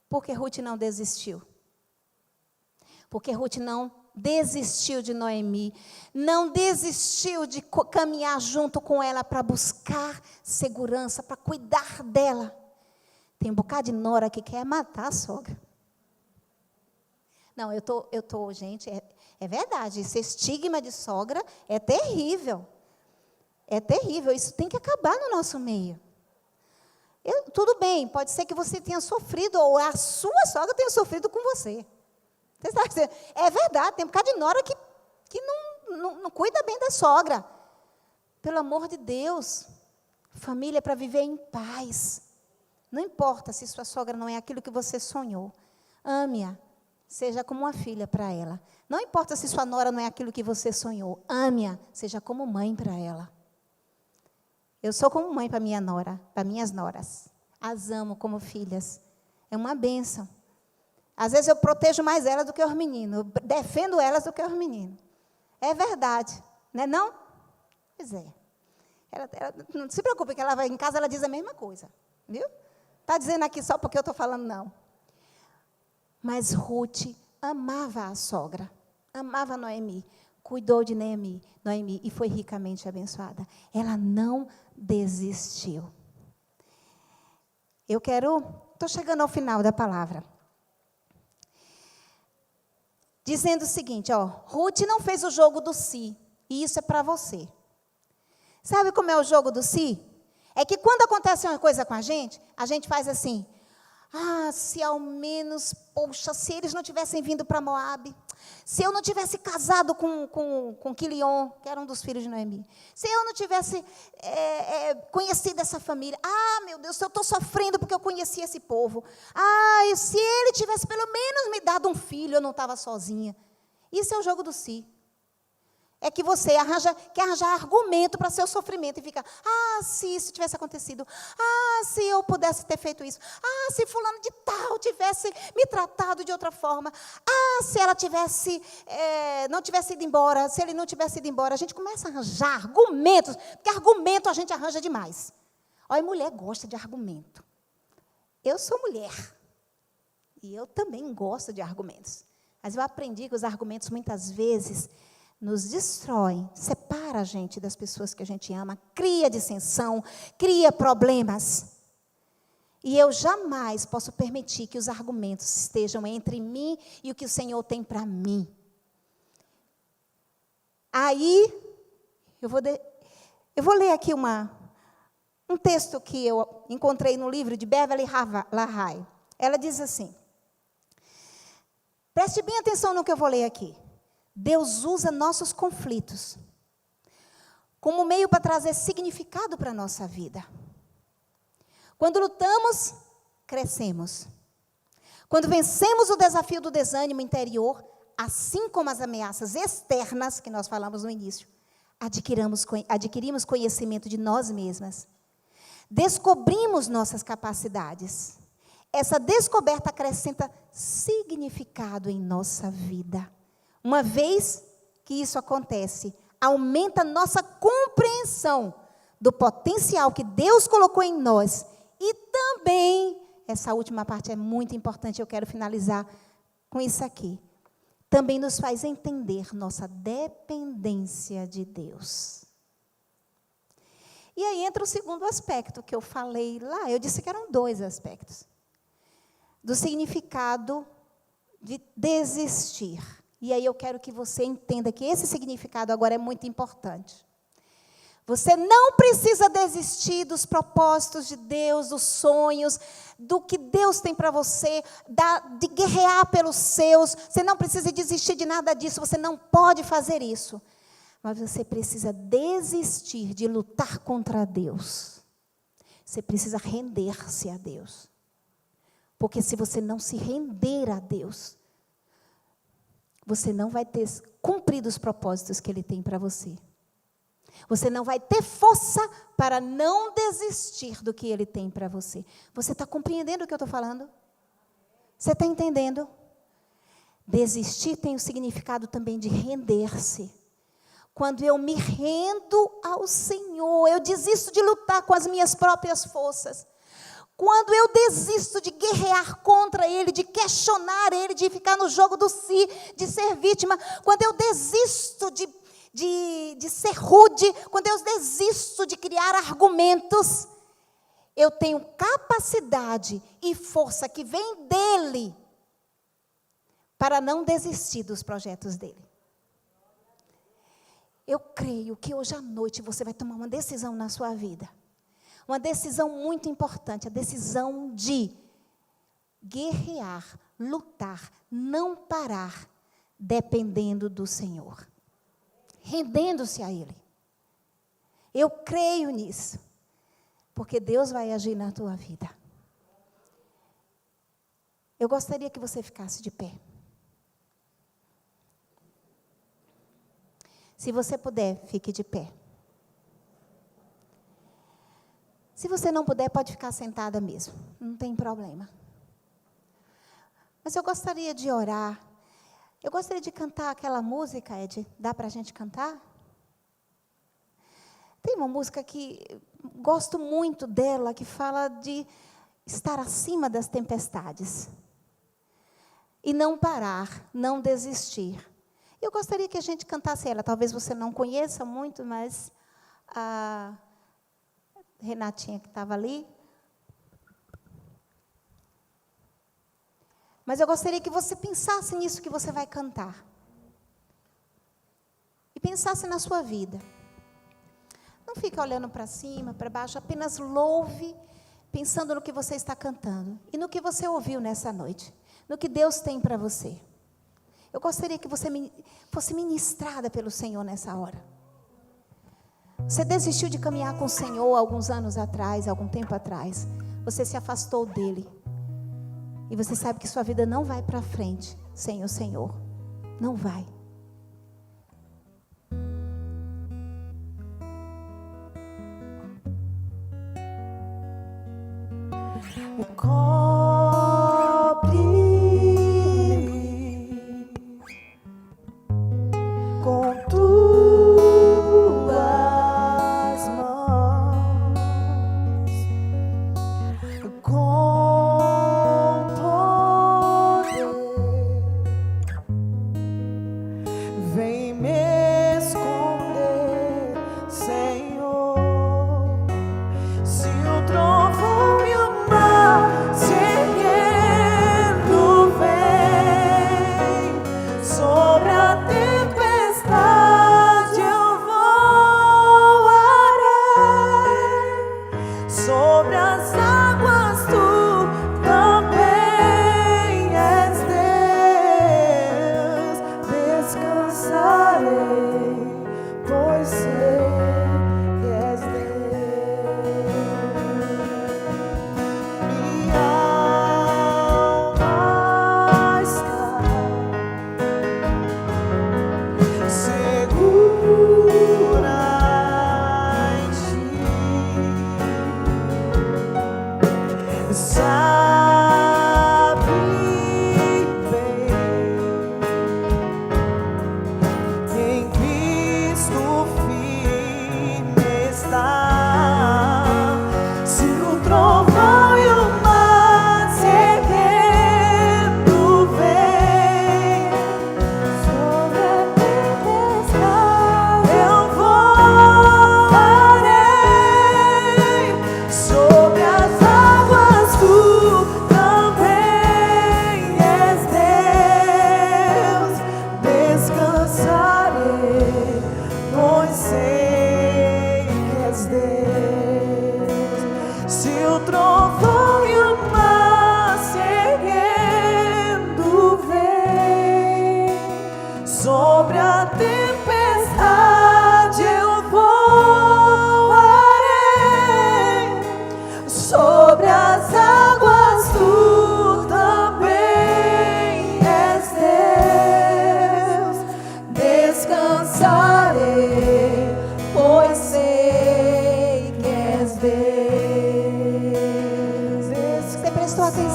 Porque Ruth não desistiu. Porque Ruth não desistiu de Noemi, não desistiu de caminhar junto com ela para buscar segurança, para cuidar dela. Tem um bocado de nora que quer matar a sogra. Não, gente, é verdade, esse estigma de sogra é terrível. É terrível, isso tem que acabar no nosso meio. Tudo bem, pode ser que você tenha sofrido, ou a sua sogra tenha sofrido com você. Você está dizendo, é verdade, tem um bocado de nora que não cuida bem da sogra. Pelo amor de Deus, família é para viver em paz. Não importa se sua sogra não é aquilo que você sonhou. Ame-a, seja como uma filha para ela. Não importa se sua nora não é aquilo que você sonhou. Ame-a, seja como mãe para ela. Eu sou como mãe para minha nora, para minhas noras. As amo como filhas. É uma bênção. Às vezes eu protejo mais elas do que os meninos. Eu defendo elas do que os meninos. É verdade. Não é não? Pois é. Ela não se preocupe, que ela vai em casa, ela diz a mesma coisa. Viu? Está dizendo aqui só porque eu estou falando, não. Mas Ruth amava a sogra. Amava Noemi. Cuidou de Noemi e foi ricamente abençoada. Ela não desistiu. Estou chegando ao final da palavra. Dizendo o seguinte, Ruth não fez o jogo do si, e isso é para você. Sabe como é o jogo do si? É que quando acontece uma coisa com a gente faz assim, se ao menos, poxa, se eles não tivessem vindo para Moabe, se eu não tivesse casado com Quilion, que era um dos filhos de Noemi, se eu não tivesse conhecido essa família, meu Deus, eu estou sofrendo porque eu conheci esse povo, e se ele tivesse pelo menos me dado um filho, eu não estava sozinha. Isso é o jogo do si. É que você quer arranjar argumento para seu sofrimento e fica, se isso tivesse acontecido, se eu pudesse ter feito isso, se fulano de tal tivesse me tratado de outra forma, se ela não tivesse ido embora, se ele não tivesse ido embora, a gente começa a arranjar argumentos, porque argumento a gente arranja demais. Olha, mulher gosta de argumento. Eu sou mulher. E eu também gosto de argumentos. Mas eu aprendi que os argumentos muitas vezes nos destroem, separa a gente das pessoas que a gente ama, cria dissensão, cria problemas. E eu jamais posso permitir que os argumentos estejam entre mim e o que o Senhor tem para mim. Aí, eu vou ler aqui um texto que eu encontrei no livro de Beverly LaHaye. Ela diz assim, preste bem atenção no que eu vou ler aqui. Deus usa nossos conflitos como meio para trazer significado para a nossa vida. Quando lutamos, crescemos. Quando vencemos o desafio do desânimo interior, assim como as ameaças externas, que nós falamos no início, adquirimos conhecimento de nós mesmas. Descobrimos nossas capacidades. Essa descoberta acrescenta significado em nossa vida. Uma vez que isso acontece, aumenta nossa compreensão do potencial que Deus colocou em nós. E também, essa última parte é muito importante, eu quero finalizar com isso aqui. Também nos faz entender nossa dependência de Deus. E aí entra o segundo aspecto que eu falei lá. Eu disse que eram 2 aspectos. Do significado de desistir. E aí eu quero que você entenda que esse significado agora é muito importante. Você não precisa desistir dos propósitos de Deus, dos sonhos, do que Deus tem para você, de guerrear pelos seus. Você não precisa desistir de nada disso, você não pode fazer isso. Mas você precisa desistir de lutar contra Deus. Você precisa render-se a Deus. Porque se você não se render a Deus, você não vai ter cumprido os propósitos que Ele tem para você. Você não vai ter força para não desistir do que Ele tem para você. Você está compreendendo o que eu estou falando? Você está entendendo? Desistir tem o significado também de render-se. Quando eu me rendo ao Senhor, eu desisto de lutar com as minhas próprias forças. Quando eu desisto de guerrear contra Ele, de questionar Ele, de ficar no jogo do si, de ser vítima. Quando eu desisto de ser rude, quando eu desisto de criar argumentos, eu tenho capacidade e força que vem dEle para não desistir dos projetos dEle. Eu creio que hoje à noite você vai tomar uma decisão na sua vida. Uma decisão muito importante, a decisão de guerrear, lutar, não parar, dependendo do Senhor. Rendendo-se a Ele. Eu creio nisso, porque Deus vai agir na tua vida. Eu gostaria que você ficasse de pé. Se você puder, fique de pé. Se você não puder, pode ficar sentada mesmo, não tem problema. Mas eu gostaria de orar. Eu gostaria de cantar aquela música, Ed. Dá para a gente cantar? Tem uma música que gosto muito dela, que fala de estar acima das tempestades. E não parar, não desistir. Eu gostaria que a gente cantasse ela. Talvez você não conheça muito, mas a Renatinha que estava ali. Mas eu gostaria que você pensasse nisso que você vai cantar. E pensasse na sua vida. Não fique olhando para cima, para baixo, apenas louve, pensando no que você está cantando. E no que você ouviu nessa noite. No que Deus tem para você. Eu gostaria que você fosse ministrada pelo Senhor nessa hora. Você desistiu de caminhar com o Senhor alguns anos atrás, algum tempo atrás. Você se afastou dEle. E você sabe que sua vida não vai para frente sem o Senhor. Não vai. Cobre-me com tuas mãos, com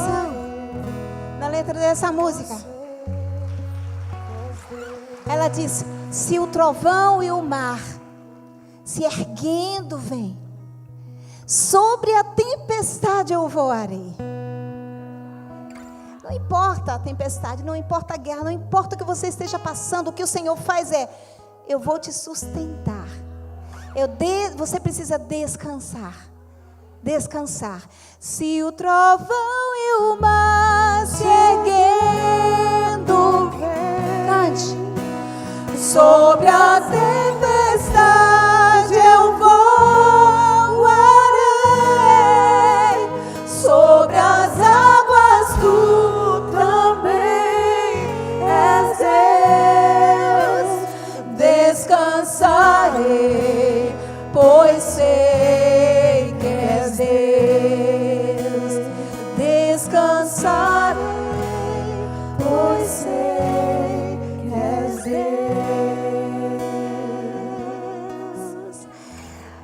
atenção na letra dessa música. Ela diz: se o trovão e o mar se erguendo vem, sobre a tempestade eu voarei. Não importa a tempestade, não importa a guerra, não importa o que você esteja passando, o que o Senhor faz é: eu vou te sustentar. Você precisa descansar. Descansar. Se o trovão e o mar se erguendo, cante. Sobre a tempestade eu voarei, sobre as águas tu também és Deus. Descansarei, pois sei que és Deus. Descansarei, pois sei que és Deus.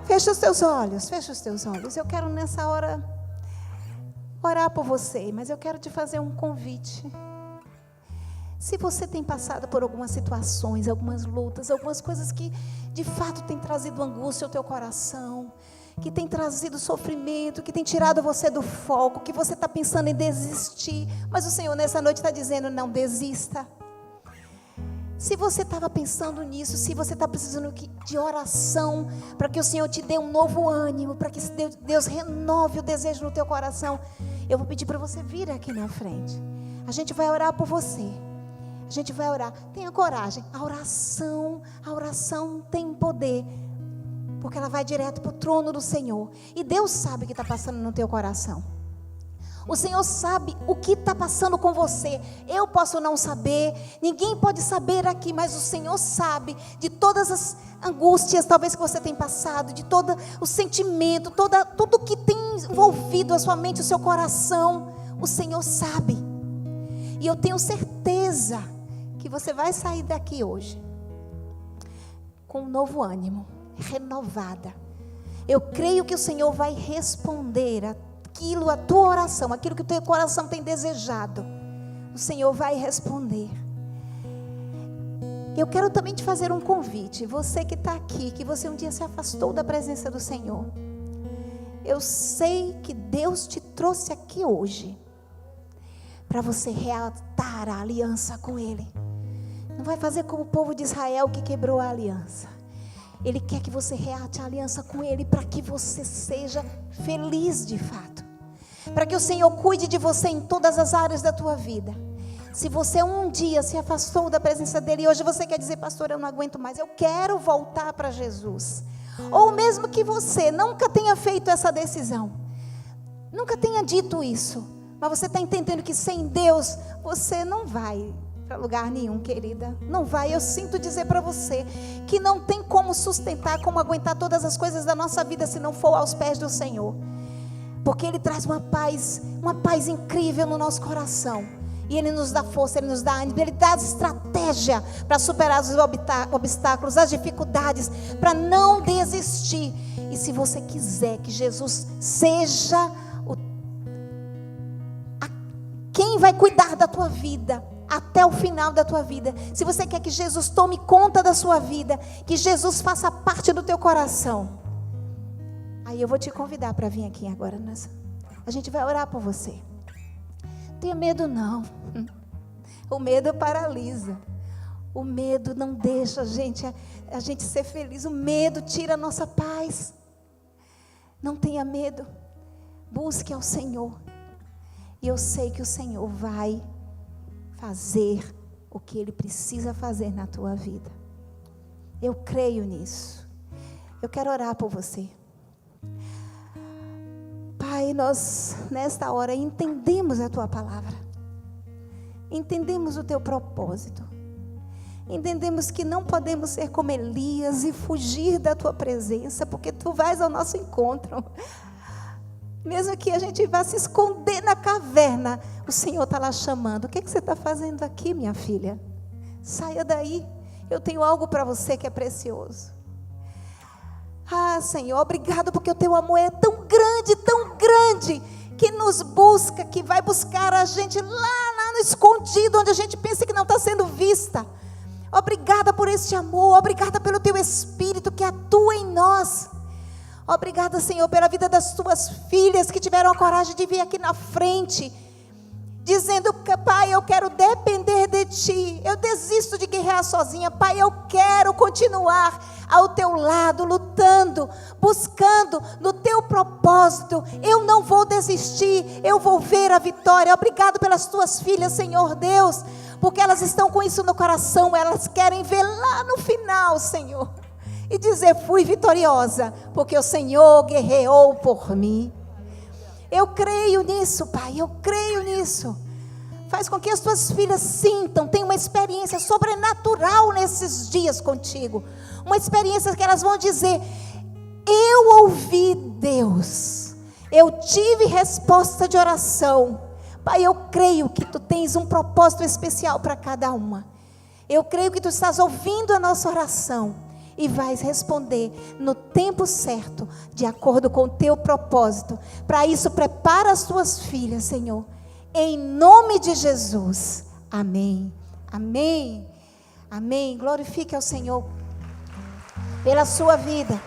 Fecha os teus olhos, fecha os teus olhos. Eu quero nessa hora orar por você, mas eu quero te fazer um convite. Se você tem passado por algumas situações, algumas lutas, algumas coisas que de fato tem trazido angústia ao teu coração, que tem trazido sofrimento, que tem tirado você do foco, que você está pensando em desistir, mas o Senhor nessa noite está dizendo: não desista. Se você estava pensando nisso, se você está precisando de oração, para que o Senhor te dê um novo ânimo, para que Deus renove o desejo no teu coração, eu vou pedir para você vir aqui na frente. A gente vai orar por você. A gente vai orar. Tenha coragem. A oração tem poder, porque ela vai direto para o trono do Senhor. E Deus sabe o que está passando no teu coração. O Senhor sabe o que está passando com você. Eu posso não saber, ninguém pode saber aqui, mas o Senhor sabe de todas as angústias talvez que você tem passado, de todo o sentimento, tudo que tem envolvido a sua mente, o seu coração. O Senhor sabe. E eu tenho certeza que você vai sair daqui hoje com um novo ânimo, renovada. Eu creio que o Senhor vai responder aquilo, a tua oração, aquilo que o teu coração tem desejado. O Senhor vai responder. Eu quero também te fazer um convite. Você que está aqui, que você um dia se afastou da presença do Senhor. Eu sei que Deus te trouxe aqui hoje para você reatar a aliança com Ele. Não vai fazer como o povo de Israel que quebrou a aliança. Ele quer que você reate a aliança com Ele, para que você seja feliz de fato, para que o Senhor cuide de você em todas as áreas da tua vida. Se você um dia se afastou da presença dEle e hoje você quer dizer: pastor, eu não aguento mais, eu quero voltar para Jesus. Ou mesmo que você nunca tenha feito essa decisão, nunca tenha dito isso, mas você está entendendo que sem Deus você não vai para lugar nenhum, querida. Não vai. Eu sinto dizer para você que não tem como sustentar, como aguentar todas as coisas da nossa vida se não for aos pés do Senhor. Porque Ele traz uma paz incrível no nosso coração. E Ele nos dá força, Ele nos dá ânimo, Ele dá estratégia para superar os obstáculos, as dificuldades, para não desistir. E se você quiser que Jesus seja quem vai cuidar da tua vida até o final da tua vida, se você quer que Jesus tome conta da sua vida, que Jesus faça parte do teu coração, aí eu vou te convidar para vir aqui agora. A gente vai orar por você. Não tenha medo não. O medo paralisa. O medo não deixa a gente ser feliz. O medo tira a nossa paz. Não tenha medo. Busque ao Senhor. E eu sei que o Senhor vai fazer o que Ele precisa fazer na tua vida. Eu creio nisso. Eu quero orar por você. Pai, nós nesta hora entendemos a tua palavra. Entendemos o teu propósito. Entendemos que não podemos ser como Elias e fugir da tua presença, porque tu vais ao nosso encontro. Mesmo que a gente vá se esconder na caverna, o Senhor está lá chamando. O que você está fazendo aqui, minha filha? Saia daí. Eu tenho algo para você que é precioso. Ah, Senhor, obrigado porque o teu amor é tão grande, que nos busca, que vai buscar a gente lá no escondido, onde a gente pensa que não está sendo vista. Obrigada por este amor, obrigada pelo teu Espírito que atua em nós. Obrigada, Senhor, pela vida das tuas filhas que tiveram a coragem de vir aqui na frente, dizendo: Pai, eu quero depender de Ti, eu desisto de guerrear sozinha, Pai, eu quero continuar ao Teu lado, lutando, buscando no Teu propósito, eu não vou desistir, eu vou ver a vitória. Obrigado pelas Tuas filhas, Senhor Deus, porque elas estão com isso no coração, elas querem ver lá no final, Senhor, e dizer: fui vitoriosa, porque o Senhor guerreou por mim. Eu creio nisso, Pai, eu creio nisso. Faz com que as tuas filhas sintam, tenham uma experiência sobrenatural nesses dias contigo. Uma experiência que elas vão dizer: eu ouvi Deus, eu tive resposta de oração. Pai, eu creio que Tu tens um propósito especial para cada uma. Eu creio que Tu estás ouvindo a nossa oração e vais responder no tempo certo, de acordo com o Teu propósito. Para isso, prepara as Tuas filhas, Senhor, em nome de Jesus. Amém, amém, amém. Glorifique ao Senhor pela sua vida.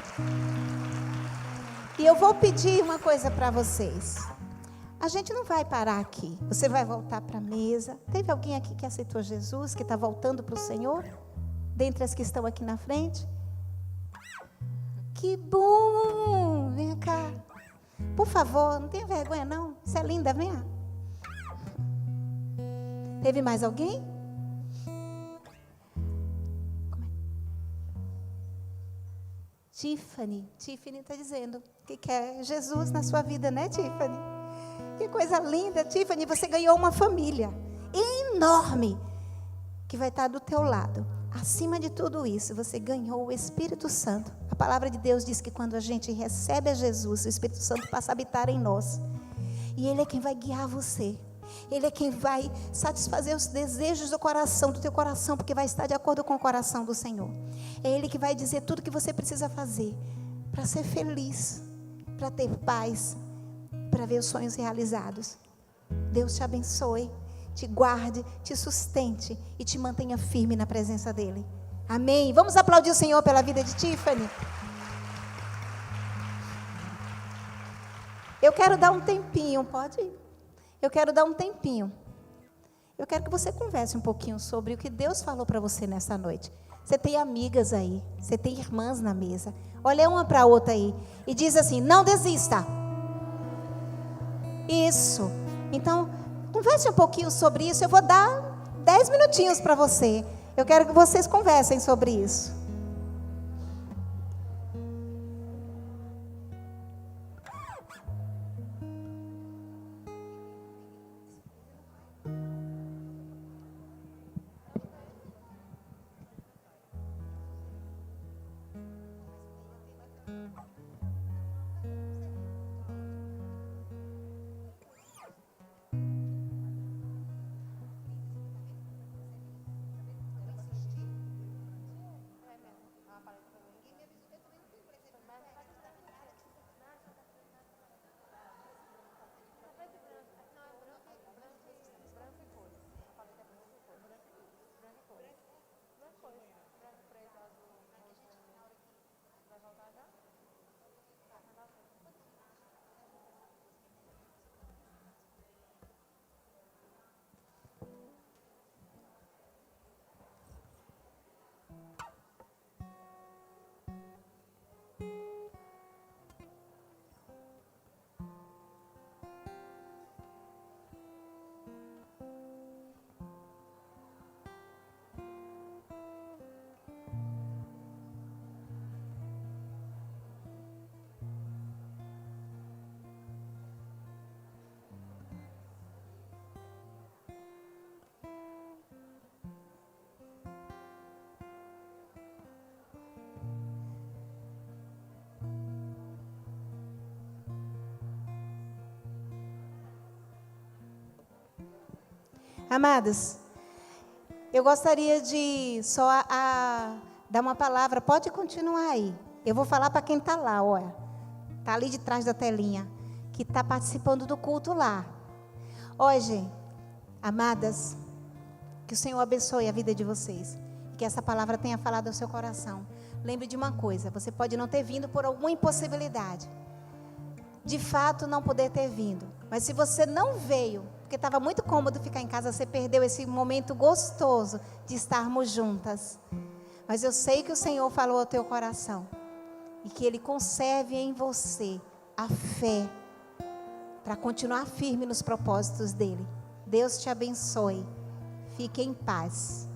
E eu vou pedir uma coisa para vocês. A gente não vai parar aqui. Você vai voltar para a mesa. Teve alguém aqui que aceitou Jesus, que está voltando para o Senhor? Dentre as que estão aqui na frente? Que bom! Vem cá. Por favor, não tenha vergonha não. Você é linda, venha. Teve mais alguém? Tiffany está dizendo que quer Jesus na sua vida, né, Tiffany? Que coisa linda, Tiffany, você ganhou uma família enorme que vai estar do teu lado. Acima de tudo isso, você ganhou o Espírito Santo. A palavra de Deus diz que quando a gente recebe a Jesus, o Espírito Santo passa a habitar em nós. E Ele é quem vai guiar você. Ele é quem vai satisfazer os desejos do coração, do teu coração, porque vai estar de acordo com o coração do Senhor. É Ele que vai dizer tudo o que você precisa fazer para ser feliz, para ter paz, para ver os sonhos realizados. Deus te abençoe, te guarde, te sustente e te mantenha firme na presença dEle. Amém. Vamos aplaudir o Senhor pela vida de Tiffany. Eu quero dar um tempinho, pode ir? Eu quero dar um tempinho. Eu quero que você converse um pouquinho sobre o que Deus falou para você nessa noite. Você tem amigas aí, você tem irmãs na mesa. Olha uma para a outra aí e diz assim: não desista. Isso. Então, converse um pouquinho sobre isso. Eu vou dar 10 minutinhos para você. Eu quero que vocês conversem sobre isso. Amados, eu gostaria de só dar uma palavra. Pode continuar aí. Eu vou falar para quem está lá, olha. Está ali de trás da telinha. que está participando do culto lá. Hoje, amadas, que o Senhor abençoe a vida de vocês. Que essa palavra tenha falado ao seu coração. Lembre de uma coisa, você pode não ter vindo por alguma impossibilidade. De fato, não poder ter vindo. Mas se você não veio, porque estava muito cômodo ficar em casa, você perdeu esse momento gostoso de estarmos juntas. Mas eu sei que o Senhor falou ao teu coração. E que Ele conserve em você a fé para continuar firme nos propósitos dEle. Deus te abençoe. Fique em paz.